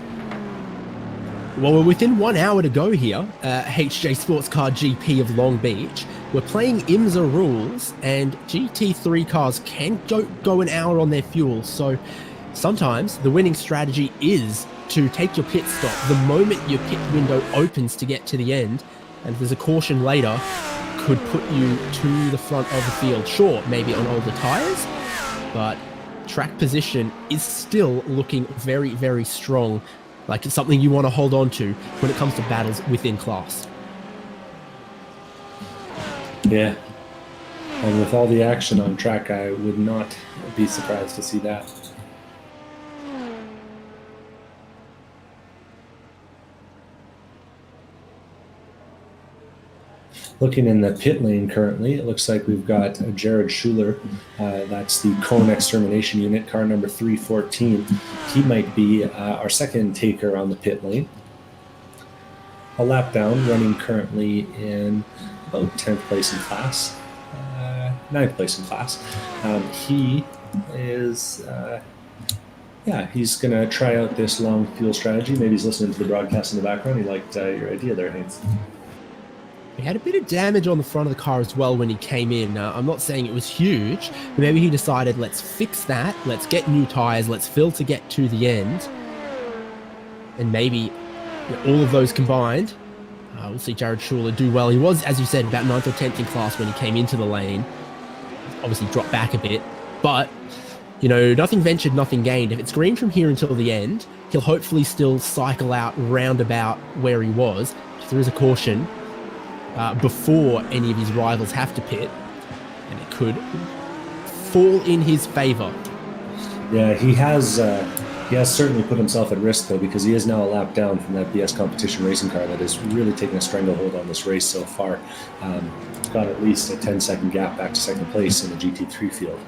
Well, we're within 1 hour to go here, HJ Sportscar GP of Long Beach. We're playing IMSA rules, and GT3 cars can go an hour on their fuel. So sometimes the winning strategy is to take your pit stop the moment your pit window opens to get to the end. And if there's a caution later, could put you to the front of the field. Sure, maybe on older tires, but track position is still looking very, very strong. Like it's something you want to hold on to when it comes to battles within class. Yeah. And with all the action on track, I would not be surprised to see that. Looking in the pit lane currently, it looks like we've got Jared Schuler. That's the Cone Extermination Unit, car number 314. He might be our second taker on the pit lane. A lap down, running currently in about 10th place in class, 9th place in class. He is, he's going to try out this long fuel strategy. Maybe he's listening to the broadcast in the background. He liked your idea there, Haynes. He had a bit of damage on the front of the car as well when he came in. I'm not saying it was huge, but maybe he decided, let's fix that, let's get new tyres, let's fill to get to the end. And maybe all of those combined, we'll see Jared Schuler do well. He was, as you said, about 9th or 10th in class when he came into the lane. Obviously dropped back a bit, but nothing ventured, nothing gained. If it's green from here until the end, he'll hopefully still cycle out roundabout where he was. If there is a caution before any of his rivals have to pit, and it could fall in his favor. Yeah, he has certainly put himself at risk, though, because he is now a lap down from that BS competition racing car that has really taken a stranglehold on this race so far. Got at least a 10-second gap back to second place in the GT3 field.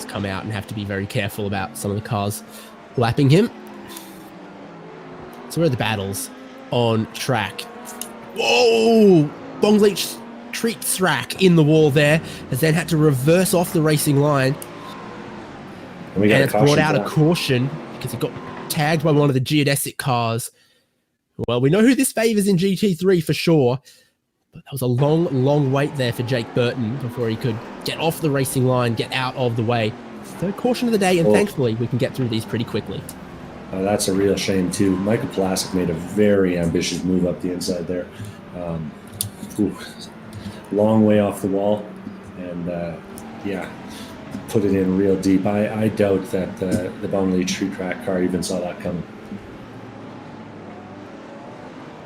Come out and have to be very careful about some of the cars lapping him. So where are the battles on track? Whoa! Bongleach treats Rack in the wall there, has then had to reverse off the racing line. And it's brought out a caution because he got tagged by one of the geodesic cars. Well, we know who this favors in GT3 for sure. But that was a long, long wait there for Jake Burton before he could get off the racing line, get out of the way. Third caution of the day, and thankfully we can get through these pretty quickly. That's a real shame, too. Michael Plasek made a very ambitious move up the inside there. Long way off the wall, and put it in real deep. I doubt that the Bongleach Street Track car even saw that coming.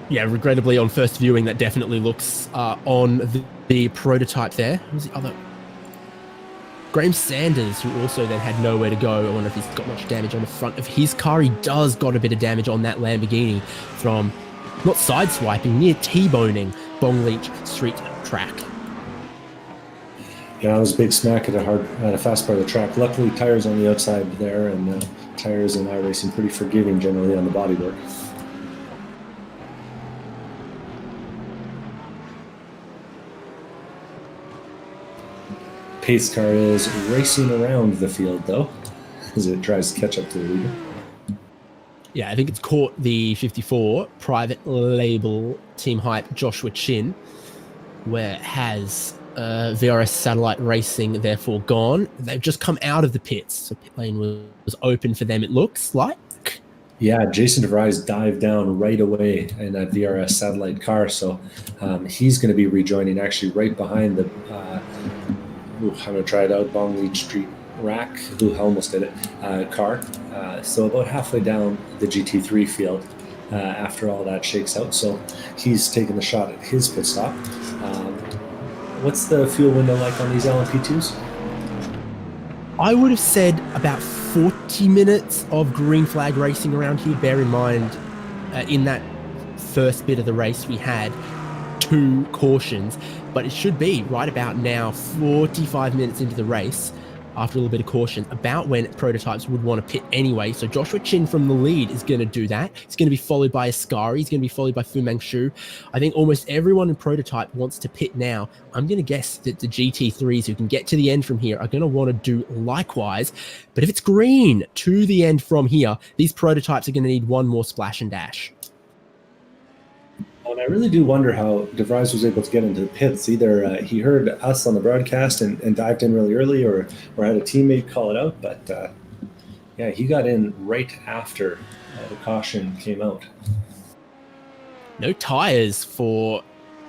Yeah, regrettably, on first viewing, that definitely looks on the prototype there. Who's the other? Graham Sanders, who also then had nowhere to go. I wonder if he's got much damage on the front of his car. He does got a bit of damage on that Lamborghini from not sideswiping, near T-boning Bongleach Street Track. Yeah, it was a big smack at a fast part of the track. Luckily, tires on the outside there, and tires in iRacing pretty forgiving generally on the bodywork. Pace car is racing around the field, though, as it tries to catch up to the leader. Yeah, I think it's caught the 54 private label team hype Joshua Chin, where has VRS Satellite Racing therefore gone. They've just come out of the pits, so pit lane was open for them, it looks like. Yeah, Jason DeVries dived down right away in that VRS Satellite car, so he's going to be rejoining actually right behind the I'm going to try it out, Bongleach Street Rack, who almost did it, car. So about halfway down the GT3 field after all that shakes out. So he's taking the shot at his pit stop. What's the fuel window like on these LMP2s? I would have said about 40 minutes of green flag racing around here. Bear in mind, in that first bit of the race, we had 2 cautions, but it should be right about now, 45 minutes into the race, after a little bit of caution, about when prototypes would want to pit anyway. So Joshua Chin from the lead is going to do that. He's going to be followed by Ascari. He's going to be followed by Fu Mangxu. I think almost everyone in prototype wants to pit now. I'm going to guess that the GT3s who can get to the end from here are going to want to do likewise. But if it's green to the end from here, these prototypes are going to need one more splash and dash. And I really do wonder how DeVries was able to get into the pits. Either he heard us on the broadcast and dived in really early, or had a teammate call it out. But he got in right after the caution came out. No tires for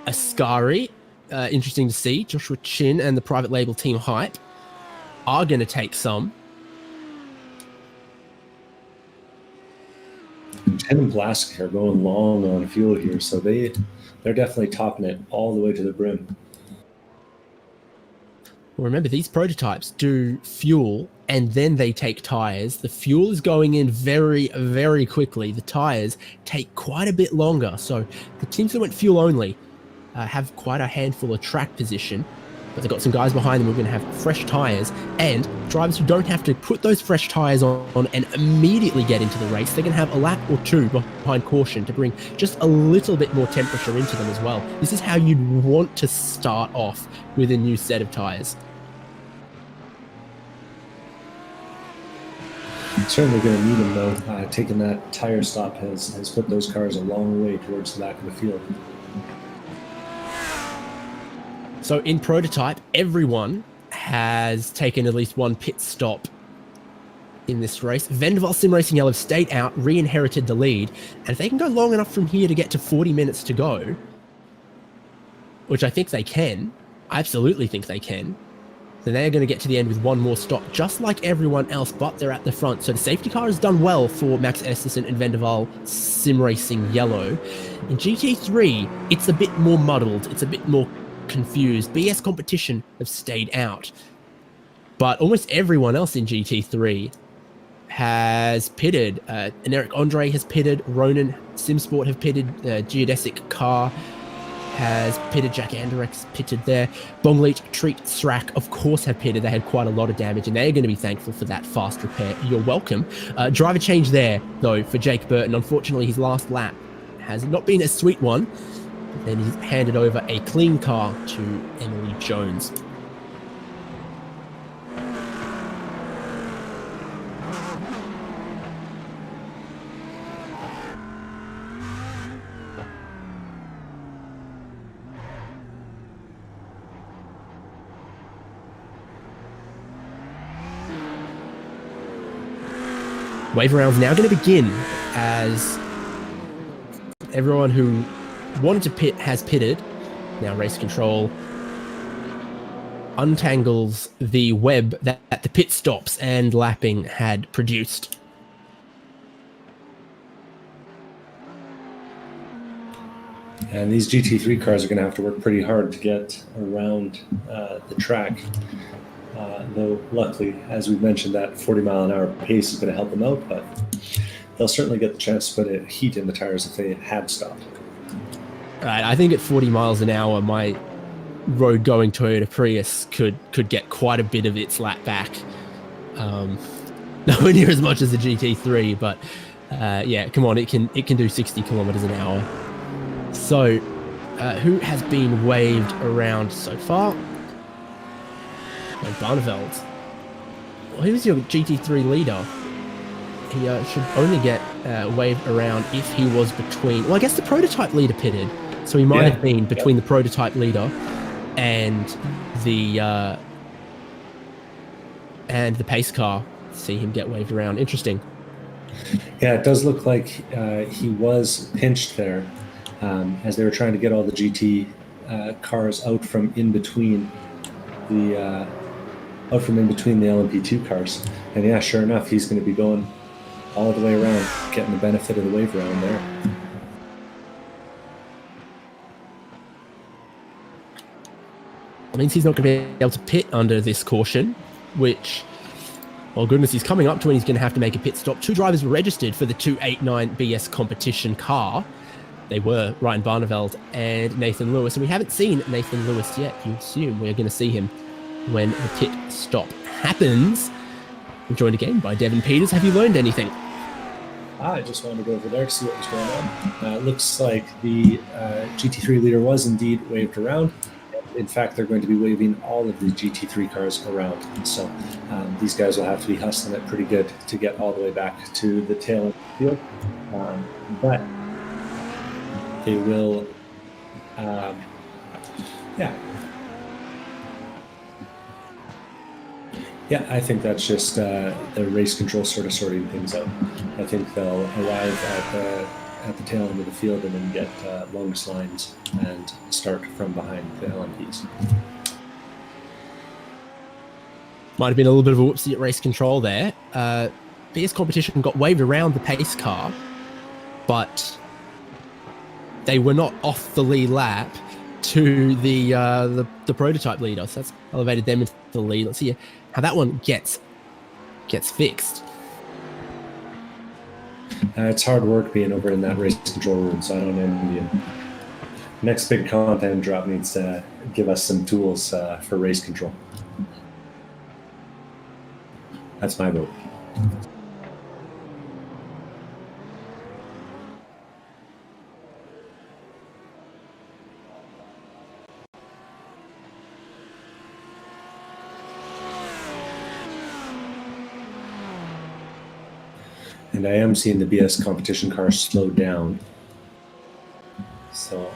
Ascari. Interesting to see. Joshua Chin and the private label team hype are going to take some. Chen and Plastic are going long on fuel here, so they're definitely topping it all the way to the brim. Well, remember, these prototypes do fuel and then they take tires. The fuel is going in very, very quickly. The tires take quite a bit longer. So the teams that went fuel only have quite a handful of track position, but they've got some guys behind them who are going to have fresh tires, and drivers who don't have to put those fresh tires on and immediately get into the race. They're going to have a lap or two behind caution to bring just a little bit more temperature into them as well. This is how you'd want to start off with a new set of tires. Certainly going to need him, though. Taking that tire stop has put those cars a long way towards the back of the field. So in prototype, everyone has taken at least one pit stop in this race. Vendaval Sim Racing Yellow stayed out, re-inherited the lead, and if they can go long enough from here to get to 40 minutes to go, which I think they can, I absolutely think they can, then they're going to get to the end with one more stop, just like everyone else, but they're at the front. So the safety car has done well for Max Esterson and Vendaval Sim Racing Yellow. In GT3, it's a bit more muddled. It's a bit more confused. BS Competition have stayed out, but almost everyone else in GT3 has pitted. And Eric Andre has pitted. Ronan SimSport have pitted. Geodesic Car has pitted. Jack Anderex pitted there. Bongleach, Treat, Srack, of course, have pitted. They had quite a lot of damage, and they're going to be thankful for that fast repair. You're welcome. Driver change there, though, for Jake Burton. Unfortunately, his last lap has not been a sweet one. Then he's handed over a clean car to Emily Jones. Wave round's now going to begin as everyone who wanted to pit has pitted. Now race control untangles the web that the pit stops and lapping had produced. And these GT3 cars are going to have to work pretty hard to get around the track. Though luckily, as we've mentioned, that 40-mile-an-hour pace is going to help them out, but they'll certainly get the chance to put a heat in the tires if they had stopped. Right, I think at 40 miles an hour, my road-going Toyota Prius could get quite a bit of its lap back. Nowhere near as much as the GT3, but yeah, come on, it can do 60 kilometers an hour. So, who has been waved around so far? Barneveld. Well, who's your GT3 leader? He should only get waved around if he was between... Well, I guess the prototype leader pitted. So he might have been between the prototype leader and the pace car. See him get waved around. Interesting. Yeah, it does look like he was pinched there as they were trying to get all the GT cars out from in between the LMP2 cars. And yeah, sure enough, he's going to be going all the way around, getting the benefit of the wave round there. It means he's not going to be able to pit under this caution, which, well, goodness, he's coming up to when he's going to have to make a pit stop. Two drivers were registered for the 289 BS competition car. They were Ryan Barneveld and Nathan Lewis, and we haven't seen Nathan Lewis yet. You assume we're going to see him when the pit stop happens. I'm joined again by Devin Peters. Have you learned anything? I just wanted to go over there to see what was going on. It looks like the GT3 leader was indeed waved around. In fact, they're going to be waving all of the GT3 cars around. So these guys will have to be hustling it pretty good to get all the way back to the tail of the field. But they will, Yeah, I think that's just the race control sort of sorting things out. I think they'll arrive at the tail end of the field and then get longest lines and start from behind the LMPs. Might have been a little bit of a whoopsie at race control there. BS competition got waved around the pace car, but they were not off the lead lap to the prototype leader. So that's elevated them into the lead. Let's see how that one gets gets fixed. It's hard work being over in that race control room, so I don't envy him. Next big content drop needs to give us some tools for race control. That's my vote. And I am seeing the BS competition cars slow down. So,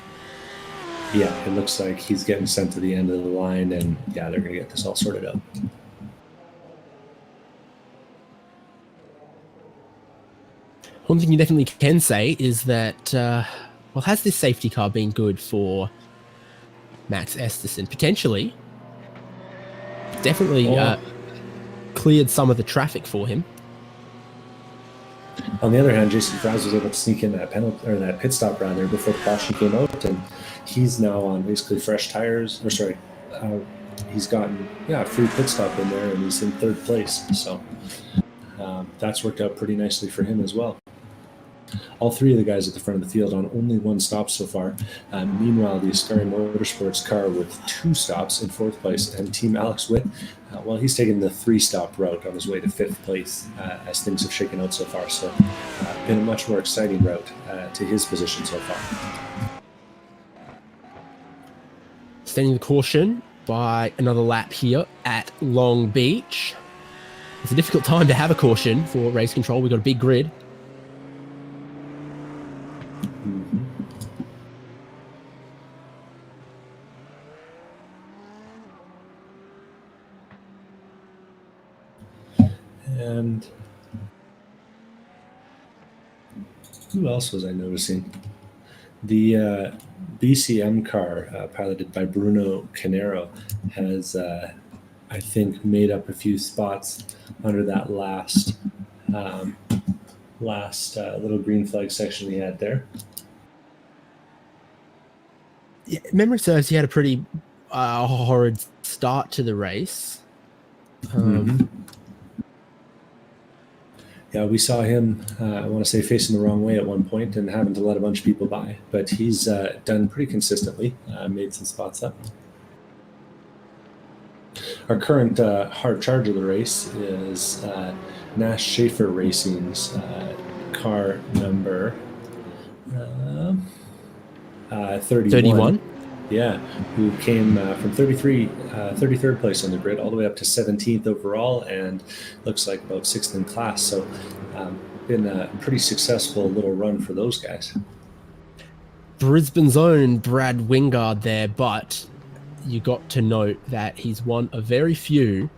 yeah, it looks like he's getting sent to the end of the line, and yeah, they're going to get this all sorted out. One thing you definitely can say is that, well, has this safety car been good for Max Esterson? Potentially. Definitely cleared some of the traffic for him. On the other hand, Jason Fraz was able to sneak in that penalty, or that pit stop rather, before the caution came out, and he's now on basically fresh tires. Or sorry, he's gotten a free pit stop in there, and he's in third place. So that's worked out pretty nicely for him as well. All three of the guys at the front of the field on only one stop so far. Meanwhile, the Ascari Motorsports car with 2 stops in 4th place, and Team Alex Witt, well, he's taken the 3-stop route on his way to 5th place as things have shaken out so far. So been a much more exciting route to his position so far. Standing the caution by another lap here at Long Beach. It's a difficult time to have a caution for race control. We've got a big grid. And who else was I noticing? The BCM car, piloted by Bruno Canero, has, I think, made up a few spots under that last little green flag section he had there. Yeah, memory serves, he had a pretty horrid start to the race. Yeah, we saw him, I want to say, facing the wrong way at one point and having to let a bunch of people by. But he's done pretty consistently, made some spots up. Our current hard charge of the race is Nash Schaefer Racing's car number 31. Yeah, who came from 33rd place on the grid all the way up to 17th overall, and looks like about 6th in class. So been a pretty successful little run for those guys. Brisbane's own Brad Wingard there, but you got to note that he's one of very few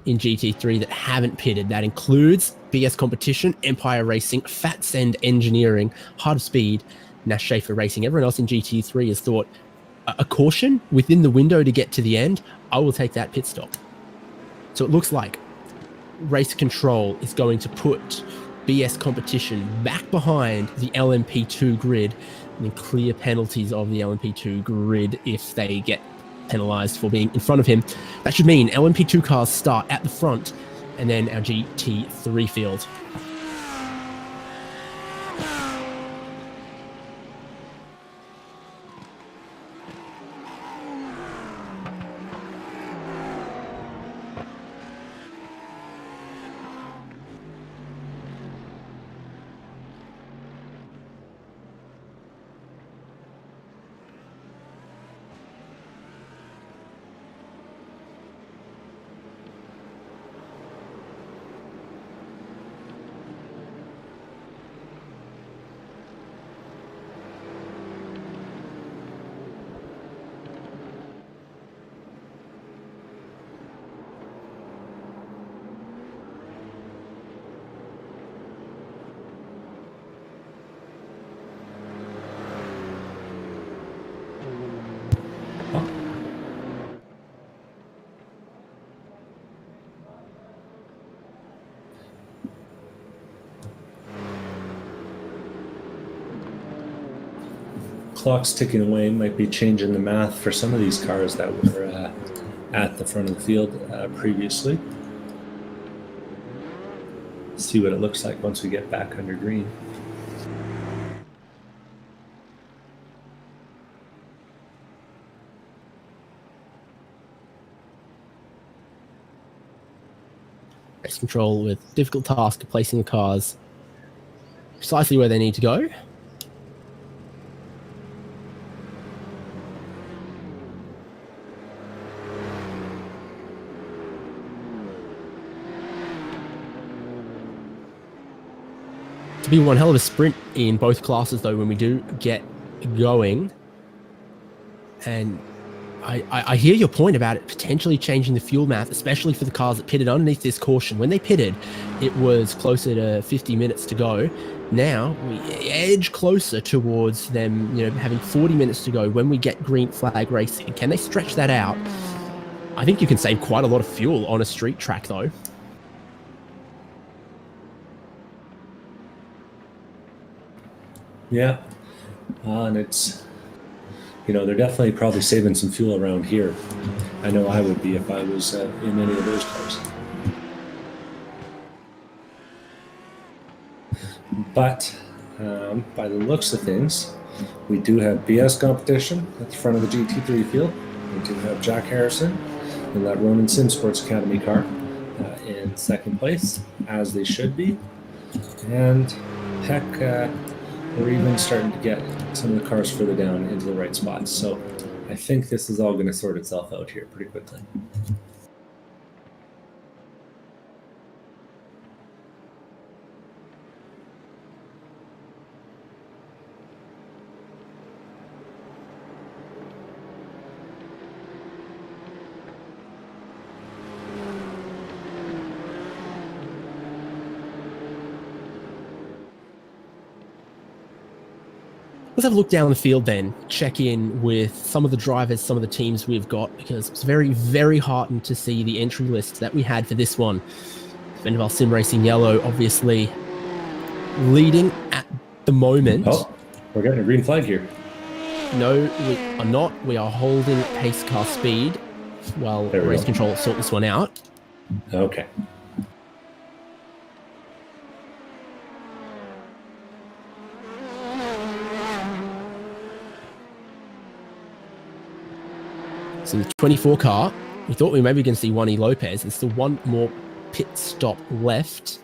in GT3 that haven't pitted. That includes BS Competition, Empire Racing, Fat Send Engineering, Heart of Speed, Nash Schaefer Racing. Everyone else in GT3 has thought, a caution within the window to get to the end, I will take that pit stop. So it looks like race control is going to put BS Competition back behind the LMP2 grid and then clear penalties of the LMP2 grid if they get penalized for being in front of him. That should mean LMP2 cars start at the front and then our GT3 field. Clock's ticking away, might be changing the math for some of these cars that were at the front of the field previously. see what it looks like once we get back under green. Race control with difficult task of placing the cars precisely where they need to go. To be one hell of a sprint in both classes, though, when we do get going. And I hear your point about it potentially changing the fuel math, especially for the cars that pitted underneath this caution. When they pitted, it was closer to 50 minutes to go. Now we edge closer towards them, having 40 minutes to go when we get green flag racing. Can they stretch that out? I think you can save quite a lot of fuel on a street track, though. Yeah, and it's, they're definitely probably saving some fuel around here. I know I would be if I was in any of those cars. But by the looks of things, we do have BS competition at the front of the GT3 field. We do have Jack Harrison in that Ronin Sim Sports Academy car in second place, as they should be. And heck, we're even starting to get some of the cars further down into the right spots. So I think this is all going to sort itself out here pretty quickly. Let's have a look down the field then, check in with some of the drivers, some of the teams we've got, because it's very, very heartened to see the entry list that we had for this one. Vendaval Sim Racing Yellow obviously leading at the moment. Oh, we're getting a green flag here. No, we are not. We are holding pace car speed while race control sort this one out. Okay. So the 24 car, we thought we may be going to see Juani Lopez. There's still one more pit stop left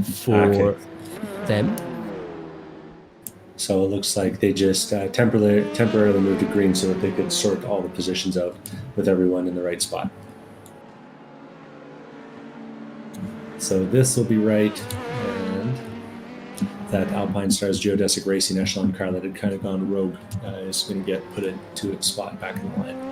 for them. So it looks like they just temporarily moved to green so that they could sort all the positions out with everyone in the right spot. So this will be right, and that Alpine Stars Geodesic Racing Echelon car that had kind of gone rogue is going to get put into its spot back in the line.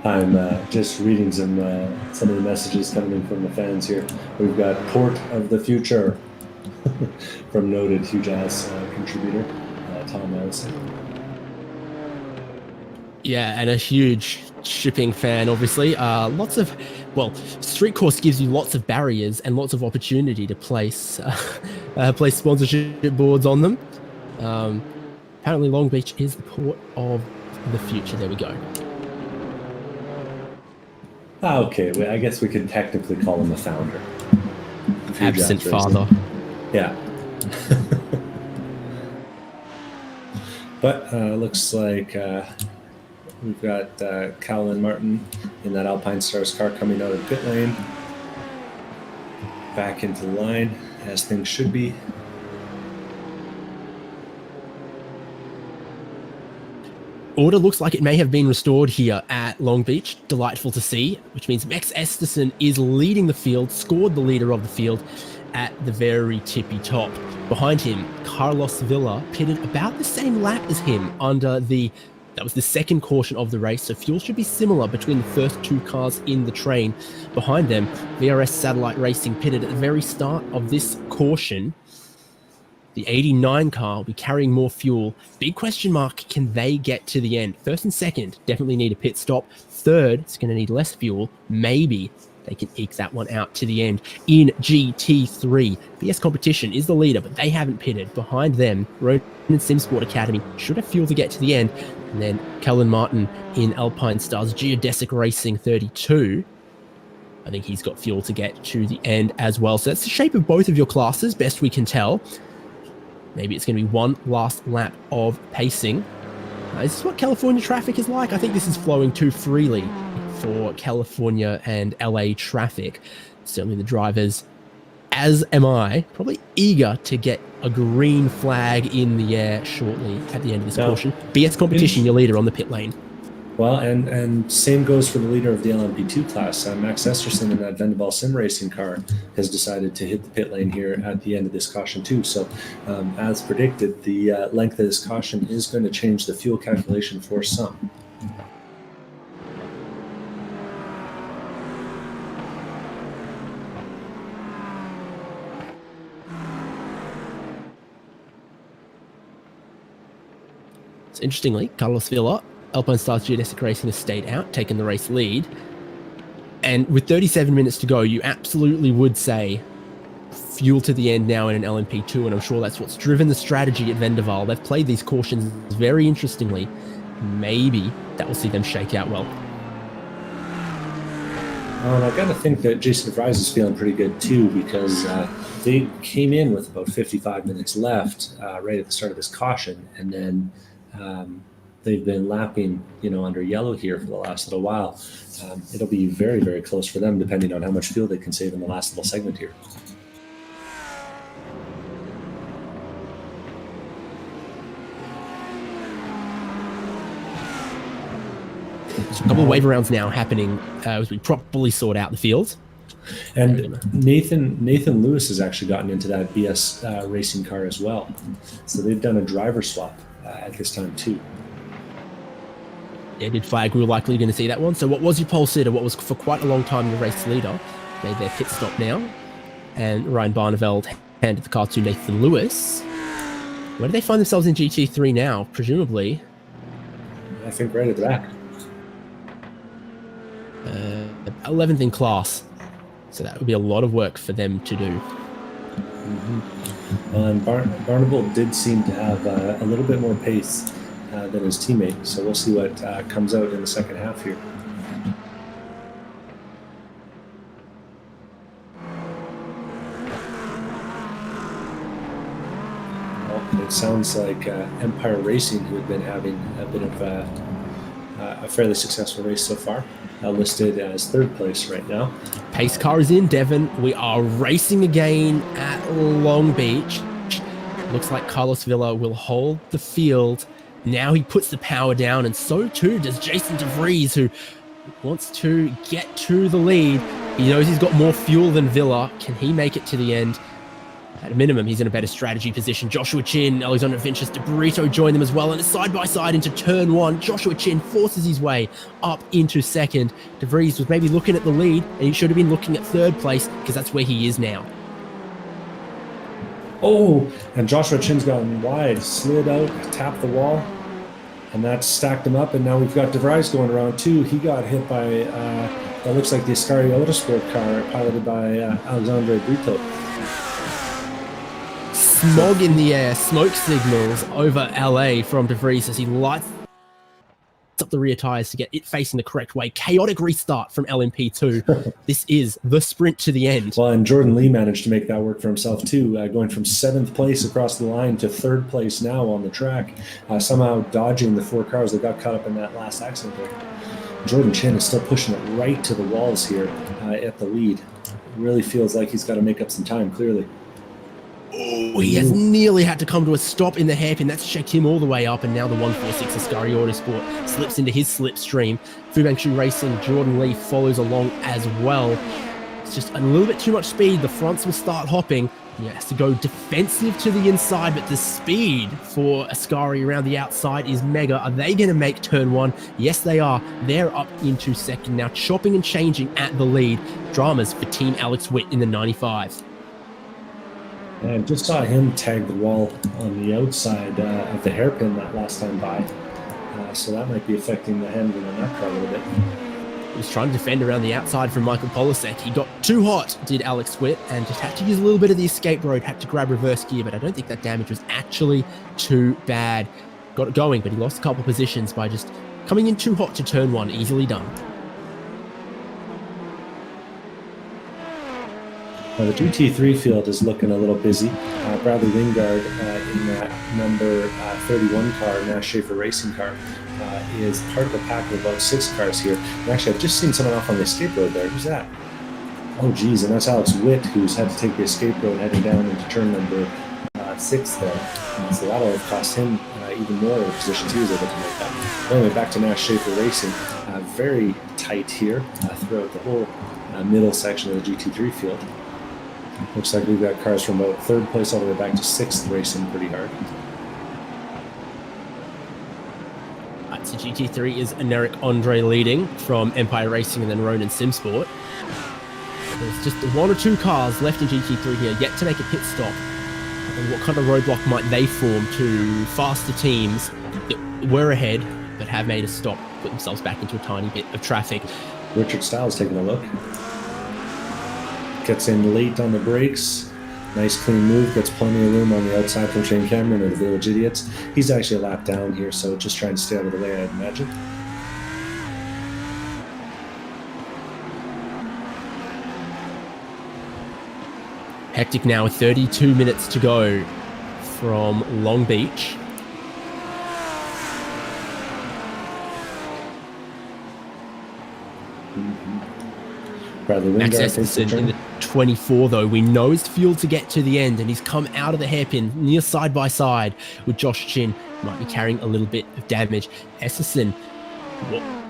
I'm just reading some of the messages coming in from the fans here. We've got Port of the Future from noted Huge Ass contributor Tom Allison. Yeah, and a huge shipping fan, obviously. Street course gives you lots of barriers and lots of opportunity to place sponsorship boards on them. Apparently Long Beach is the port of the future. There we go. Okay, well, I guess we could technically call him the founder. Absent father. Yeah. But looks like we've got Cowlin Martin in that Alpine Stars car coming out of pit lane. Back into the line, as things should be. Order looks like it may have been restored here at Long Beach. Delightful to see, which means Max Esterson is leading the field, scored the leader of the field at the very tippy top. Behind him, Carlos Villa pitted about the same lap as him that was the second caution of the race, so fuel should be similar between the first two cars in the train. Behind them, VRS Satellite Racing pitted at the very start of this caution. The 89 car will be carrying more fuel. Big question mark, can they get to the end? First and second definitely need a pit stop. Third, it's going to need less fuel. Maybe they can eke that one out to the end. In GT3, BS Competition is the leader, but they haven't pitted. Behind them, Ronin SimSport Academy should have fuel to get to the end. And then Kellen Martin in Alpine Stars Geodesic Racing 32. I think he's got fuel to get to the end as well. So that's the shape of both of your classes, best we can tell. Maybe it's going to be one last lap of pacing. This is what California traffic is like. I think this is flowing too freely for California and LA traffic. Certainly the drivers, as am I, probably eager to get a green flag in the air shortly at the end of this caution. BS Competition, your leader on the pit lane. Well, and same goes for the leader of the LMP2 class. Max Esterson in that Vendaval Sim Racing car has decided to hit the pit lane here at the end of this caution too. So as predicted, the length of this caution is going to change the fuel calculation for some. So interestingly, Carlos Villa, Alpine Stars Geodesic Racing, has stayed out, taken the race lead. And with 37 minutes to go, you absolutely would say fuel to the end now in an LMP2, and I'm sure that's what's driven the strategy at Vendaval. They've played these cautions very interestingly. Maybe that will see them shake out well. And I've got to think that Jason DeVries is feeling pretty good too, because they came in with about 55 minutes left right at the start of this caution, and then they've been lapping, under yellow here for the last little while. It'll be very, very close for them, depending on how much fuel they can save in the last little segment here. So a couple of wave rounds now happening as we properly sort out the field. And Nathan Lewis has actually gotten into that BS racing car as well. So they've done a driver swap at this time too. Yeah, did flag. We were likely going to see that one. So what was your pole sitter? What was for quite a long time your race leader? Made their pit stop now. And Ryan Barneveld handed the car to Nathan Lewis. Where do they find themselves in GT3 now? Presumably. I think right at the back. 11th in class. So that would be a lot of work for them to do. Mm-hmm. And Barneveld did seem to have a little bit more pace than his teammate. So we'll see what comes out in the second half here. Well, it sounds like Empire Racing, who had been having a bit of a fairly successful race so far, listed as third place right now. Pace car is in, Devon. We are racing again at Long Beach. Looks like Carlos Villa will hold the field. Now he puts the power down, and so too does Jason DeVries, who wants to get to the lead. He knows he's got more fuel than Villa. Can he make it to the end? At a minimum, he's in a better strategy position. Joshua Chin, Alexander Vinicius, De Brito join them as well, and it's side by side into turn one. Joshua Chin forces his way up into second. DeVries was maybe looking at the lead, and he should have been looking at third place, because that's where he is now. Oh, and Joshua Chin's gone wide, slid out, tapped the wall, and that stacked him up. And now we've got DeVries going around too. He got hit by, that looks like the Ascari Autosport car piloted by Alexandre Brito. Smog in the air, smoke signals over LA from DeVries as he lights up the rear tires to get it facing the correct way. Chaotic restart from LMP2. This is the sprint to the end. Well, and Jordan Lee managed to make that work for himself too, going from 7th place across the line to 3rd place now on the track, somehow dodging the 4 cars that got caught up in that last accident there. Jordan Chin is still pushing it right to the walls here at the lead. It really feels like he's got to make up some time, clearly. Oh, he has nearly had to come to a stop in the hairpin. That's checked him all the way up, and now the 146 Ascari Autosport slips into his slipstream. Fubangshu Racing, Jordan Lee follows along as well. It's just a little bit too much speed. The fronts will start hopping. He has to go defensive to the inside, but the speed for Ascari around the outside is mega. Are they going to make turn one? Yes, they are. They're up into second now, chopping and changing at the lead. Dramas for Team Alex Witt in the 95. And just saw him tag the wall on the outside of the hairpin that last time by. So that might be affecting the handling on that car a little bit. He was trying to defend around the outside from Michael Polasek. He got too hot, did Alex Witt, and just had to use a little bit of the escape road, had to grab reverse gear, but I don't think that damage was actually too bad. Got it going, but he lost a couple positions by just coming in too hot to turn one. Easily done. Now the GT3 field is looking a little busy. Bradley Wingard in that number 31 car, Nash Schaefer racing car, is part of the pack of about 6 cars here. And actually, I've just seen someone off on the escape road there. Who's that? Oh, geez, and that's Alex Witt, who's had to take the escape road heading down into turn number 6 there. So that'll have cost him even more of the positions he was able to make that. Anyway, back to Nash Schaefer racing. Very tight here throughout the whole middle section of the GT3 field. Looks like we've got cars from about 3rd place all the way back to 6th racing pretty hard. Right, so GT3 is Eric Andre leading from Empire Racing and then Ronan Simsport. There's just 1 or 2 cars left in GT3 here, yet to make a pit stop. And what kind of roadblock might they form to faster teams that were ahead but have made a stop, put themselves back into a tiny bit of traffic? Richard Stiles taking a look. Gets in late on the brakes. Nice clean move. Gets plenty of room on the outside from Shane Cameron or the Village Idiots. He's actually a lap down here, so just trying to stay out of the way, I'd imagine. Hectic now with 32 minutes to go from Long Beach. Bradley Max Wingard Estenson in the 24, though. We know he's fueled to get to the end, and he's come out of the hairpin near side by side with Josh Chin. Might be carrying a little bit of damage. Estenson,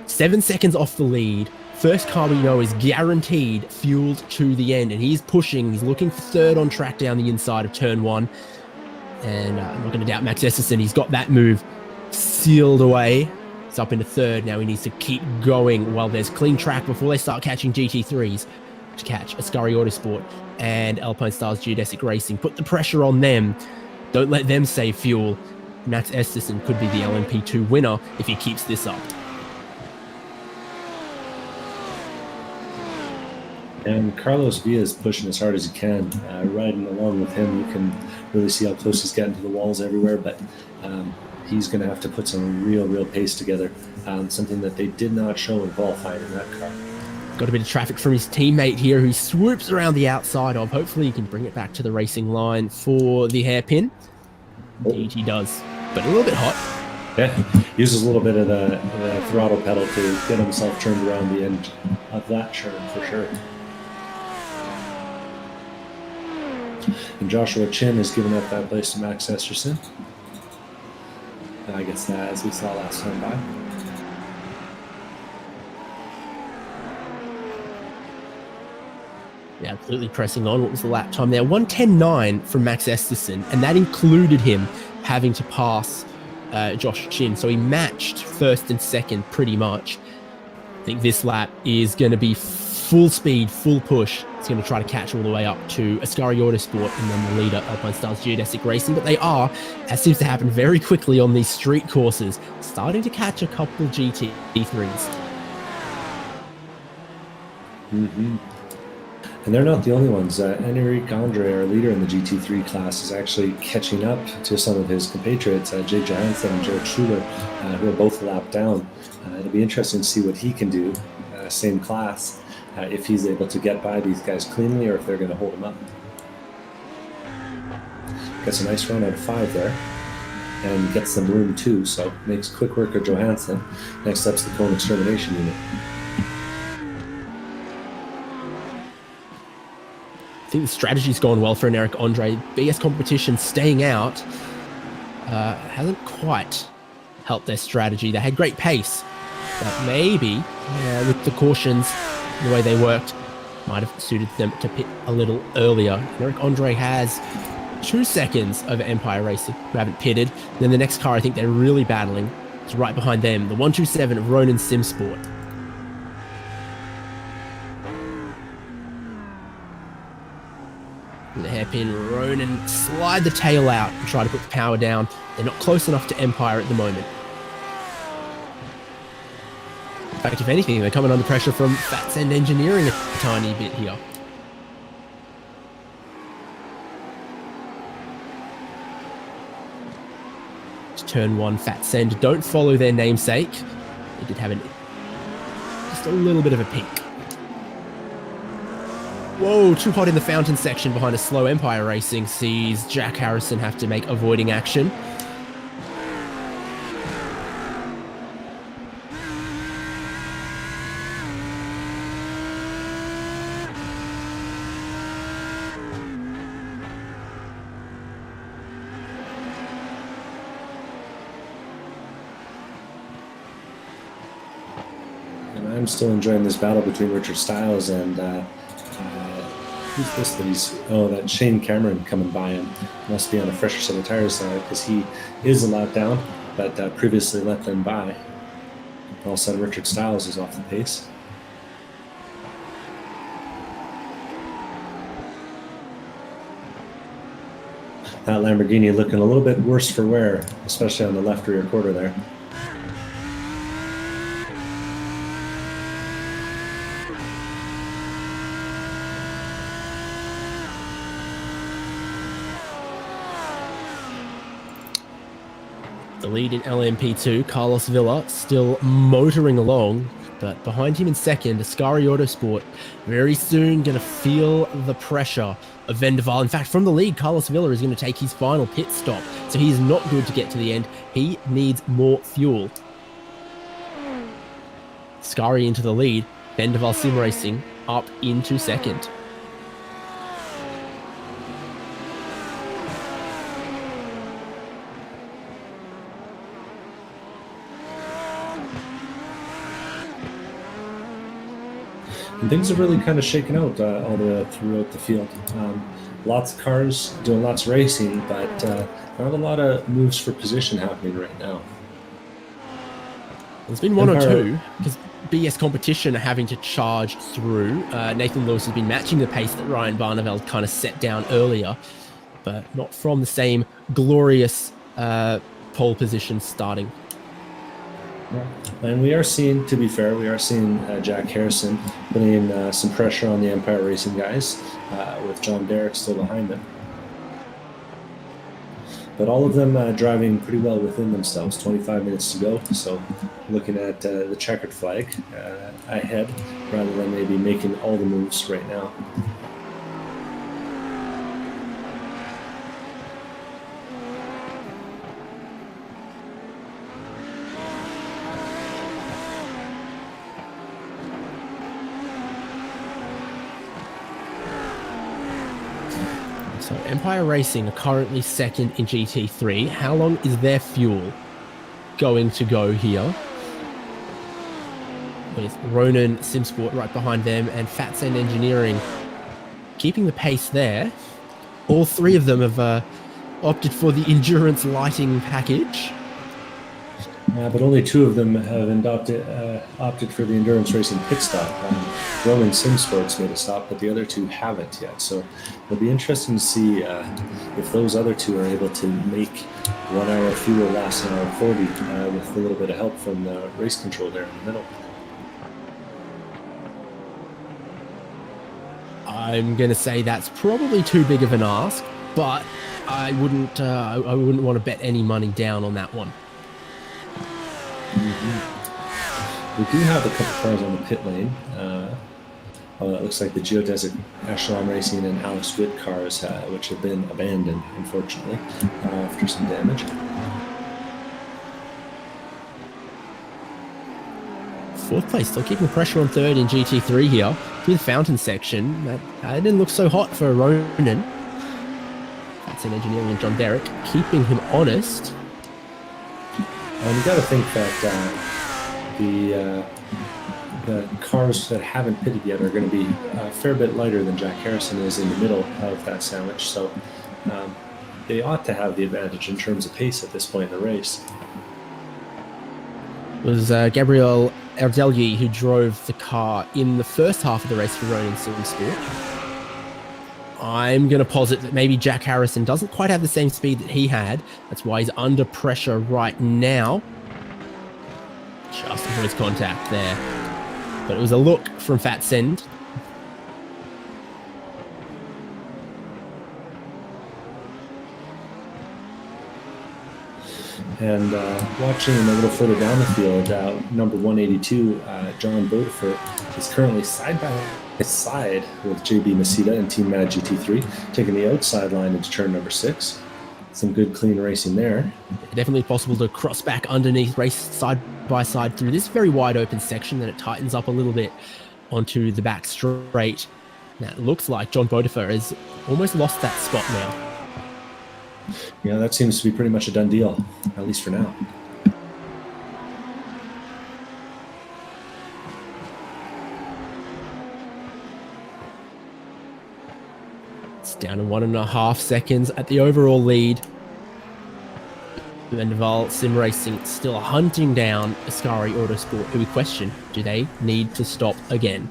7 seconds off the lead. First car we know is guaranteed fueled to the end, and he's pushing. He's looking for 3rd on track down the inside of turn 1. And I'm not going to doubt Max Estenson. He's got that move sealed away. It's up into 3rd. Now he needs to keep going while there's clean track before they start catching GT3s to catch Ascari Autosport and Alpine Stars Geodesic Racing. Put the pressure on them. Don't let them save fuel. Max Estenson could be the LMP2 winner if he keeps this up. And Carlos Villa is pushing as hard as he can. Riding along with him, you can really see how close he's getting to the walls everywhere, but he's going to have to put some real pace together. Something that they did not show in qualifying in that car. Got a bit of traffic from his teammate here who swoops around the outside of. Hopefully he can bring it back to the racing line for the hairpin. Indeed he does, but a little bit hot. Yeah, uses a little bit of the throttle pedal to get himself turned around the end of that turn for sure. And Joshua Chin has given up that place to Max Esterson. I guess that, as we saw last time by. Yeah, absolutely pressing on. What was the lap time there? 1:10.9 from Max Esterson, and that included him having to pass Josh Chin. So he matched 1st and 2nd pretty much. I think this lap is going to be full speed, full push. It's going to try to catch all the way up to Ascari Autosport and then the leader, Alpine Stars Geodesic Racing. But they are, as seems to happen very quickly on these street courses, starting to catch a couple of GT3s. Mm-hmm. And they're not the only ones. Enrique Andre, our leader in the GT3 class, is actually catching up to some of his compatriots, Jake Johansson and Jared Schuler, who are both a lap down. It'll be interesting to see what he can do, same class, if he's able to get by these guys cleanly or if they're going to hold him up. Gets a nice run out of 5 there and gets some room too, so makes quick work of Johansson. Next up's the Cone Extermination Unit. think the strategy's gone well for an Eric Andre. BS competition staying out hasn't quite helped their strategy. They had great pace, but maybe with the cautions, the way they worked, might have suited them to pit a little earlier. Eric Andre has 2 seconds over Empire Racing, who haven't pitted. And then the next car I think they're really battling is right behind them, the 127 of Ronan SimSport. And the hairpin, Ronan slide the tail out and try to put the power down. They're not close enough to Empire at the moment. In fact, if anything, they're coming under pressure from Fats End Engineering a tiny bit here. It's turn 1, Fats End. Don't follow their namesake. They did have just a little bit of a peak. Whoa, too hot in the fountain section behind a slow Empire Racing. Sees Jack Harrison have to make avoiding action. And I'm still enjoying this battle between Richard Styles and who's this that he's... Oh, that Shane Cameron coming by him. Must be on a fresher set of tires because he is a lap down, but previously let them by. All of a sudden, Richard Styles is off the pace. That Lamborghini looking a little bit worse for wear, especially on the left rear quarter there. The lead in LMP2, Carlos Villa, still motoring along, but behind him in second, Ascari Autosport, very soon going to feel the pressure of Vendaval. In fact, from the lead, Carlos Villa is going to take his final pit stop, so he is not good to get to the end. He needs more fuel. Ascari into the lead, Vendaval Sim Racing up into second. And things have really kind of shaken out all the way throughout the field. Lots of cars doing lots of racing, but not a lot of moves for position happening right now. There's been one or two, because BS competition are having to charge through. Nathan Lewis has been matching the pace that Ryan Barneveld kind of set down earlier, but not from the same glorious pole position starting. And we are seeing, to be fair, we are seeing Jack Harrison putting some pressure on the Empire Racing guys, with John Derrick still behind them. But all of them driving pretty well within themselves. 25 minutes to go, so looking at the checkered flag ahead, rather than maybe making all the moves right now. So Empire Racing are currently second in GT3. How long is their fuel going to go here? With Ronan SimSport right behind them and Fats End Engineering keeping the pace there. All three of them have opted for the endurance lighting package. But only two of them have opted for the endurance racing pit stop. Roman SimSports made a stop, but the other two haven't yet. So it'll be interesting to see if those other two are able to make 1 hour fuel last an hour 40 with a little bit of help from the race control there in the middle. I'm going to say that's probably too big of an ask, but I wouldn't want to bet any money down on that one. We do have a couple cars on the pit lane. It looks like the Geodesic Echelon Racing and Alex Witt cars, which have been abandoned, unfortunately, after some damage. fourth place, still keeping pressure on third in GT3 here through the fountain section. That didn't look so hot for Ronan. That's an engineering and John Derrick keeping him honest. And you got to think that the cars that haven't pitted yet are going to be a fair bit lighter than Jack Harrison is in the middle of that sandwich. So they ought to have the advantage in terms of pace at this point in the race. It was Gabriel Erdelier who drove the car in the first half of the race for Ronan SimSpeed. I'm going to posit that maybe Jack Harrison doesn't quite have the same speed that he had. That's why he's under pressure right now. Just avoids contact there. But it was a look from Fat Send. And watching a little further down the field, number 182, John Bodefer, is currently side by side with JB Masita and Team Mad GT3, taking the outside line into turn number 6. Some good, clean racing there. Definitely possible to cross back underneath, race side by side through this very wide open section. Then it tightens up a little bit onto the back straight. Now it looks like John Bodefer has almost lost that spot now. Yeah, that seems to be pretty much a done deal, at least for now. It's down to 1.5 seconds at the overall lead. Vendaval Sim Racing still hunting down Ascari Autosport, who we question, do they need to stop again?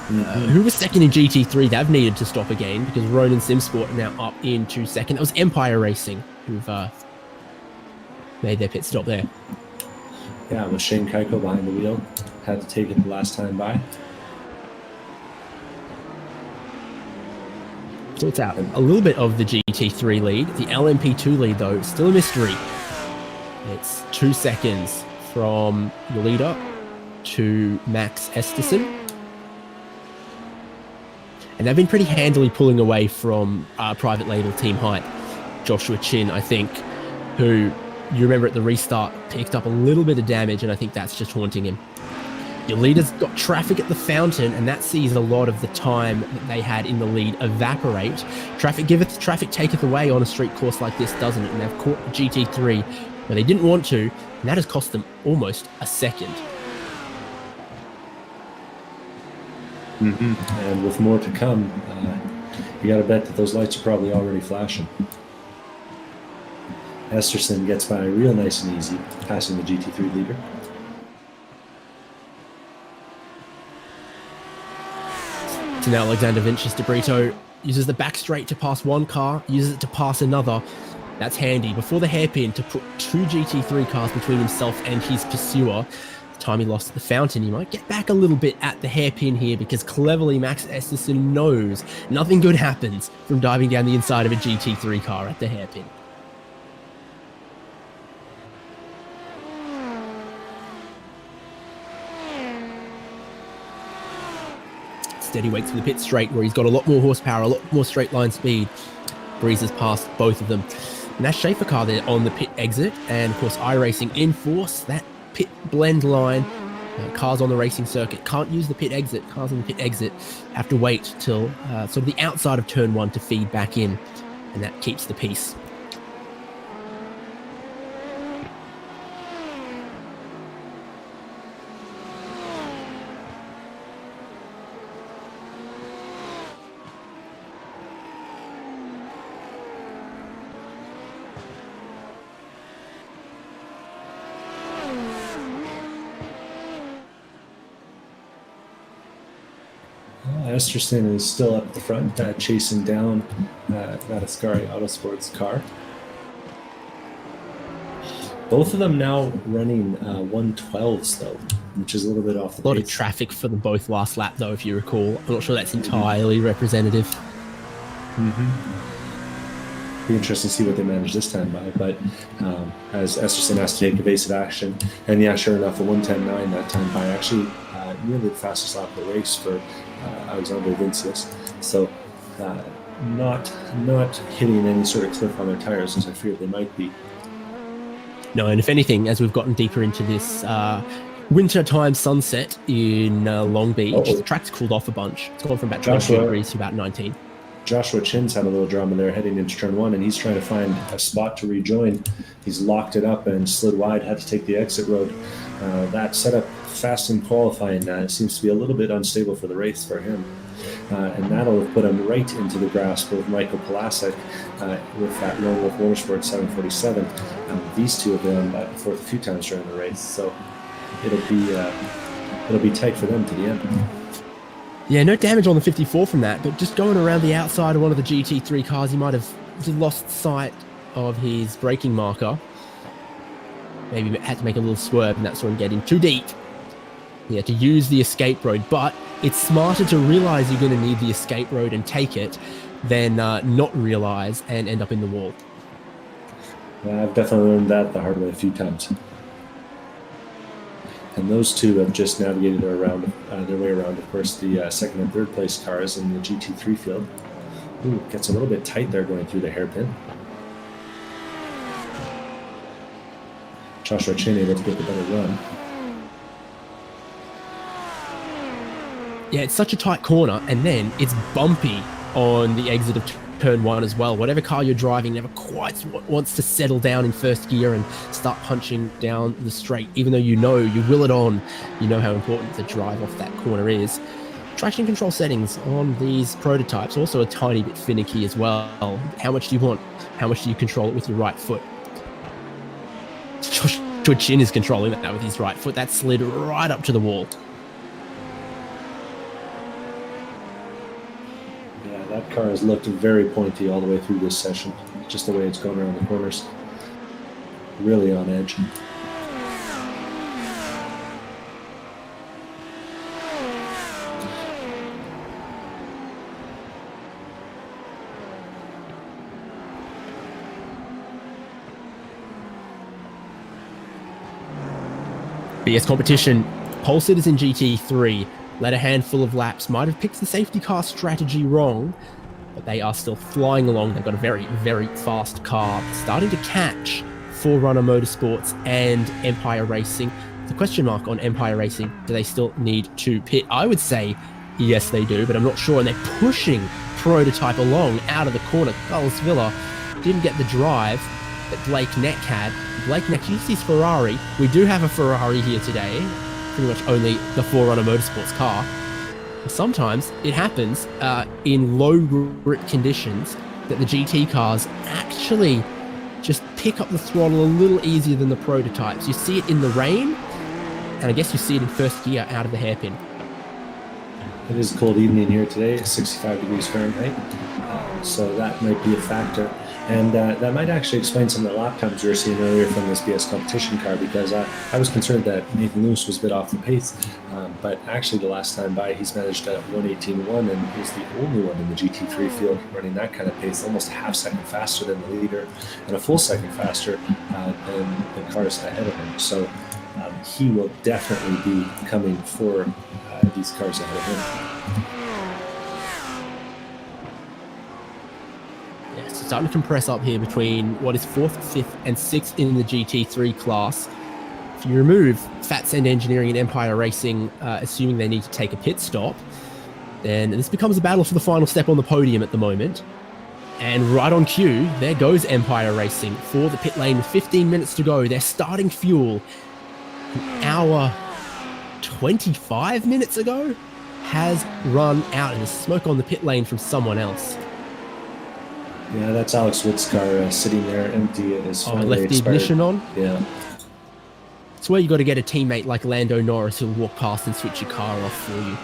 Who was second in GT3? They've needed to stop again because Ronan SimSport are now up into second. That was Empire Racing who've made their pit stop there. Yeah, with Shane Keiko behind the wheel. Had to take it the last time by. So it's out a little bit of the GT3 lead. The LMP2 lead, though, still a mystery. It's 2 seconds from the leader to Max Esterson. And they've been pretty handily pulling away from private label Team Hype. Joshua Chin, I think, who, you remember at the restart, picked up a little bit of damage, and I think that's just haunting him. Your leader's got traffic at the fountain, and that sees a lot of the time that they had in the lead evaporate. Traffic giveth, traffic taketh away on a street course like this, doesn't it? And they've caught the GT3 where they didn't want to, and that has cost them almost a second. And with more to come, you got to bet that those lights are probably already flashing. Esterson gets by real nice and easy, passing the GT3 leader. So now Alexander Vincius de Brito uses the back straight to pass one car, uses it to pass another. That's handy. Before the hairpin to put 2 GT3 cars between himself and his pursuer. Time he lost at the fountain, he might get back a little bit at the hairpin here because cleverly Max Esterson knows nothing good happens from diving down the inside of a GT3 car at the hairpin. Steady waits for the pit straight where he's got a lot more horsepower, a lot more straight line speed. Breezes past both of them. And that's Schaefer car there on the pit exit, and of course iRacing in force. That pit blend line, cars on the racing circuit can't use the pit exit. Cars on the pit exit have to wait till sort of the outside of turn 1 to feed back in, and that keeps the peace. Esterson is still up at the front, chasing down that Ascari Autosports car. Both of them now running 112s, though, which is a little bit off the pace. A lot of traffic for them both last lap, though, if you recall. I'm not sure that's entirely representative. Be interesting to see what they manage this time by, but as Esterson has to take evasive action, and yeah, sure enough, a 1:10.9 that time by, actually nearly the fastest lap of the race for Alexander Vincius. So not hitting any sort of cliff on their tires as I feared they might be. No, and if anything, as we've gotten deeper into this wintertime sunset in Long Beach, the track's cooled off a bunch. It's gone from about 22 degrees to about 19. Joshua Chin's had a little drama there heading into turn one, and he's trying to find a spot to rejoin. He's locked it up and slid wide, had to take the exit road. That setup fast in qualifying seems to be a little bit unstable for the race for him. And that'll have put him right into the grasp of Michael Polasek with that Lone Wolf Motorsport 747. These two have been on back and forth a few times during the race, so it'll be tight for them to the end. Yeah, no damage on the 54 from that, but just going around the outside of one of the GT3 cars, he might have lost sight of his braking marker. Maybe had to make a little swerve, and that's when getting too deep. Yeah, to use the escape road, but it's smarter to realize you're going to need the escape road and take it than not realize and end up in the wall. Yeah, I've definitely learned that the hard way a few times. And those two have just navigated their way around, of course, the second and third place cars in the GT3 field. Ooh, gets a little bit tight there going through the hairpin. Joshua Chin able to get the better run. Yeah, it's such a tight corner, and then it's bumpy on the exit of turn one as well. Whatever car you're driving never quite wants to settle down in first gear and start punching down the straight, even though you will it on, you know how important the drive off that corner is. Traction control settings on these prototypes also a tiny bit finicky as well. How much do you want? How much do you control it with your right foot? Joshua Chin is controlling that with his right foot. That slid right up to the wall. That car has looked very pointy all the way through this session, just the way it's going around the corners. Really on edge. BS Competition, pole sitters in GT3, led a handful of laps, might have picked the safety car strategy wrong, but they are still flying along. They've got a very, very fast car, starting to catch Forerunner Motorsports and Empire Racing. The question mark on Empire Racing, do they still need to pit? I would say yes, they do, but I'm not sure. And they're pushing Prototype along out of the corner. Carlos Villa didn't get the drive that Blake Neck had. Blake Neck used his Ferrari. We do have a Ferrari here today. Pretty much only the Forerunner Motorsports car. Sometimes it happens in low grip conditions that the GT cars actually just pick up the throttle a little easier than the prototypes. You see it in the rain, and I guess you see it in first gear out of the hairpin. It is a cold evening here today, 65 degrees Fahrenheit, so that might be a factor. And that might actually explain some of the lap times we were seeing earlier from this BS Competition car, because I was concerned that Nathan Lewis was a bit off the pace. But actually, the last time by, he's managed a 1:18.1, and he's the only one in the GT3 field running that kind of pace, almost a half second faster than the leader and a full second faster than the cars ahead of him. So he will definitely be coming for these cars ahead of him. Starting to compress up here between what is 4th, 5th, and 6th in the GT3 class. If you remove Fats End Engineering and Empire Racing, assuming they need to take a pit stop, then this becomes a battle for the final step on the podium at the moment. And right on cue, there goes Empire Racing for the pit lane with 15 minutes to go. They're starting fuel an hour 25 minutes ago has run out, and there's smoke on the pit lane from someone else. Yeah, that's Alex Witt's car sitting there empty. It is finally left the ignition on? Yeah. It's where you got to get a teammate like Lando Norris who'll walk past and switch your car off for you.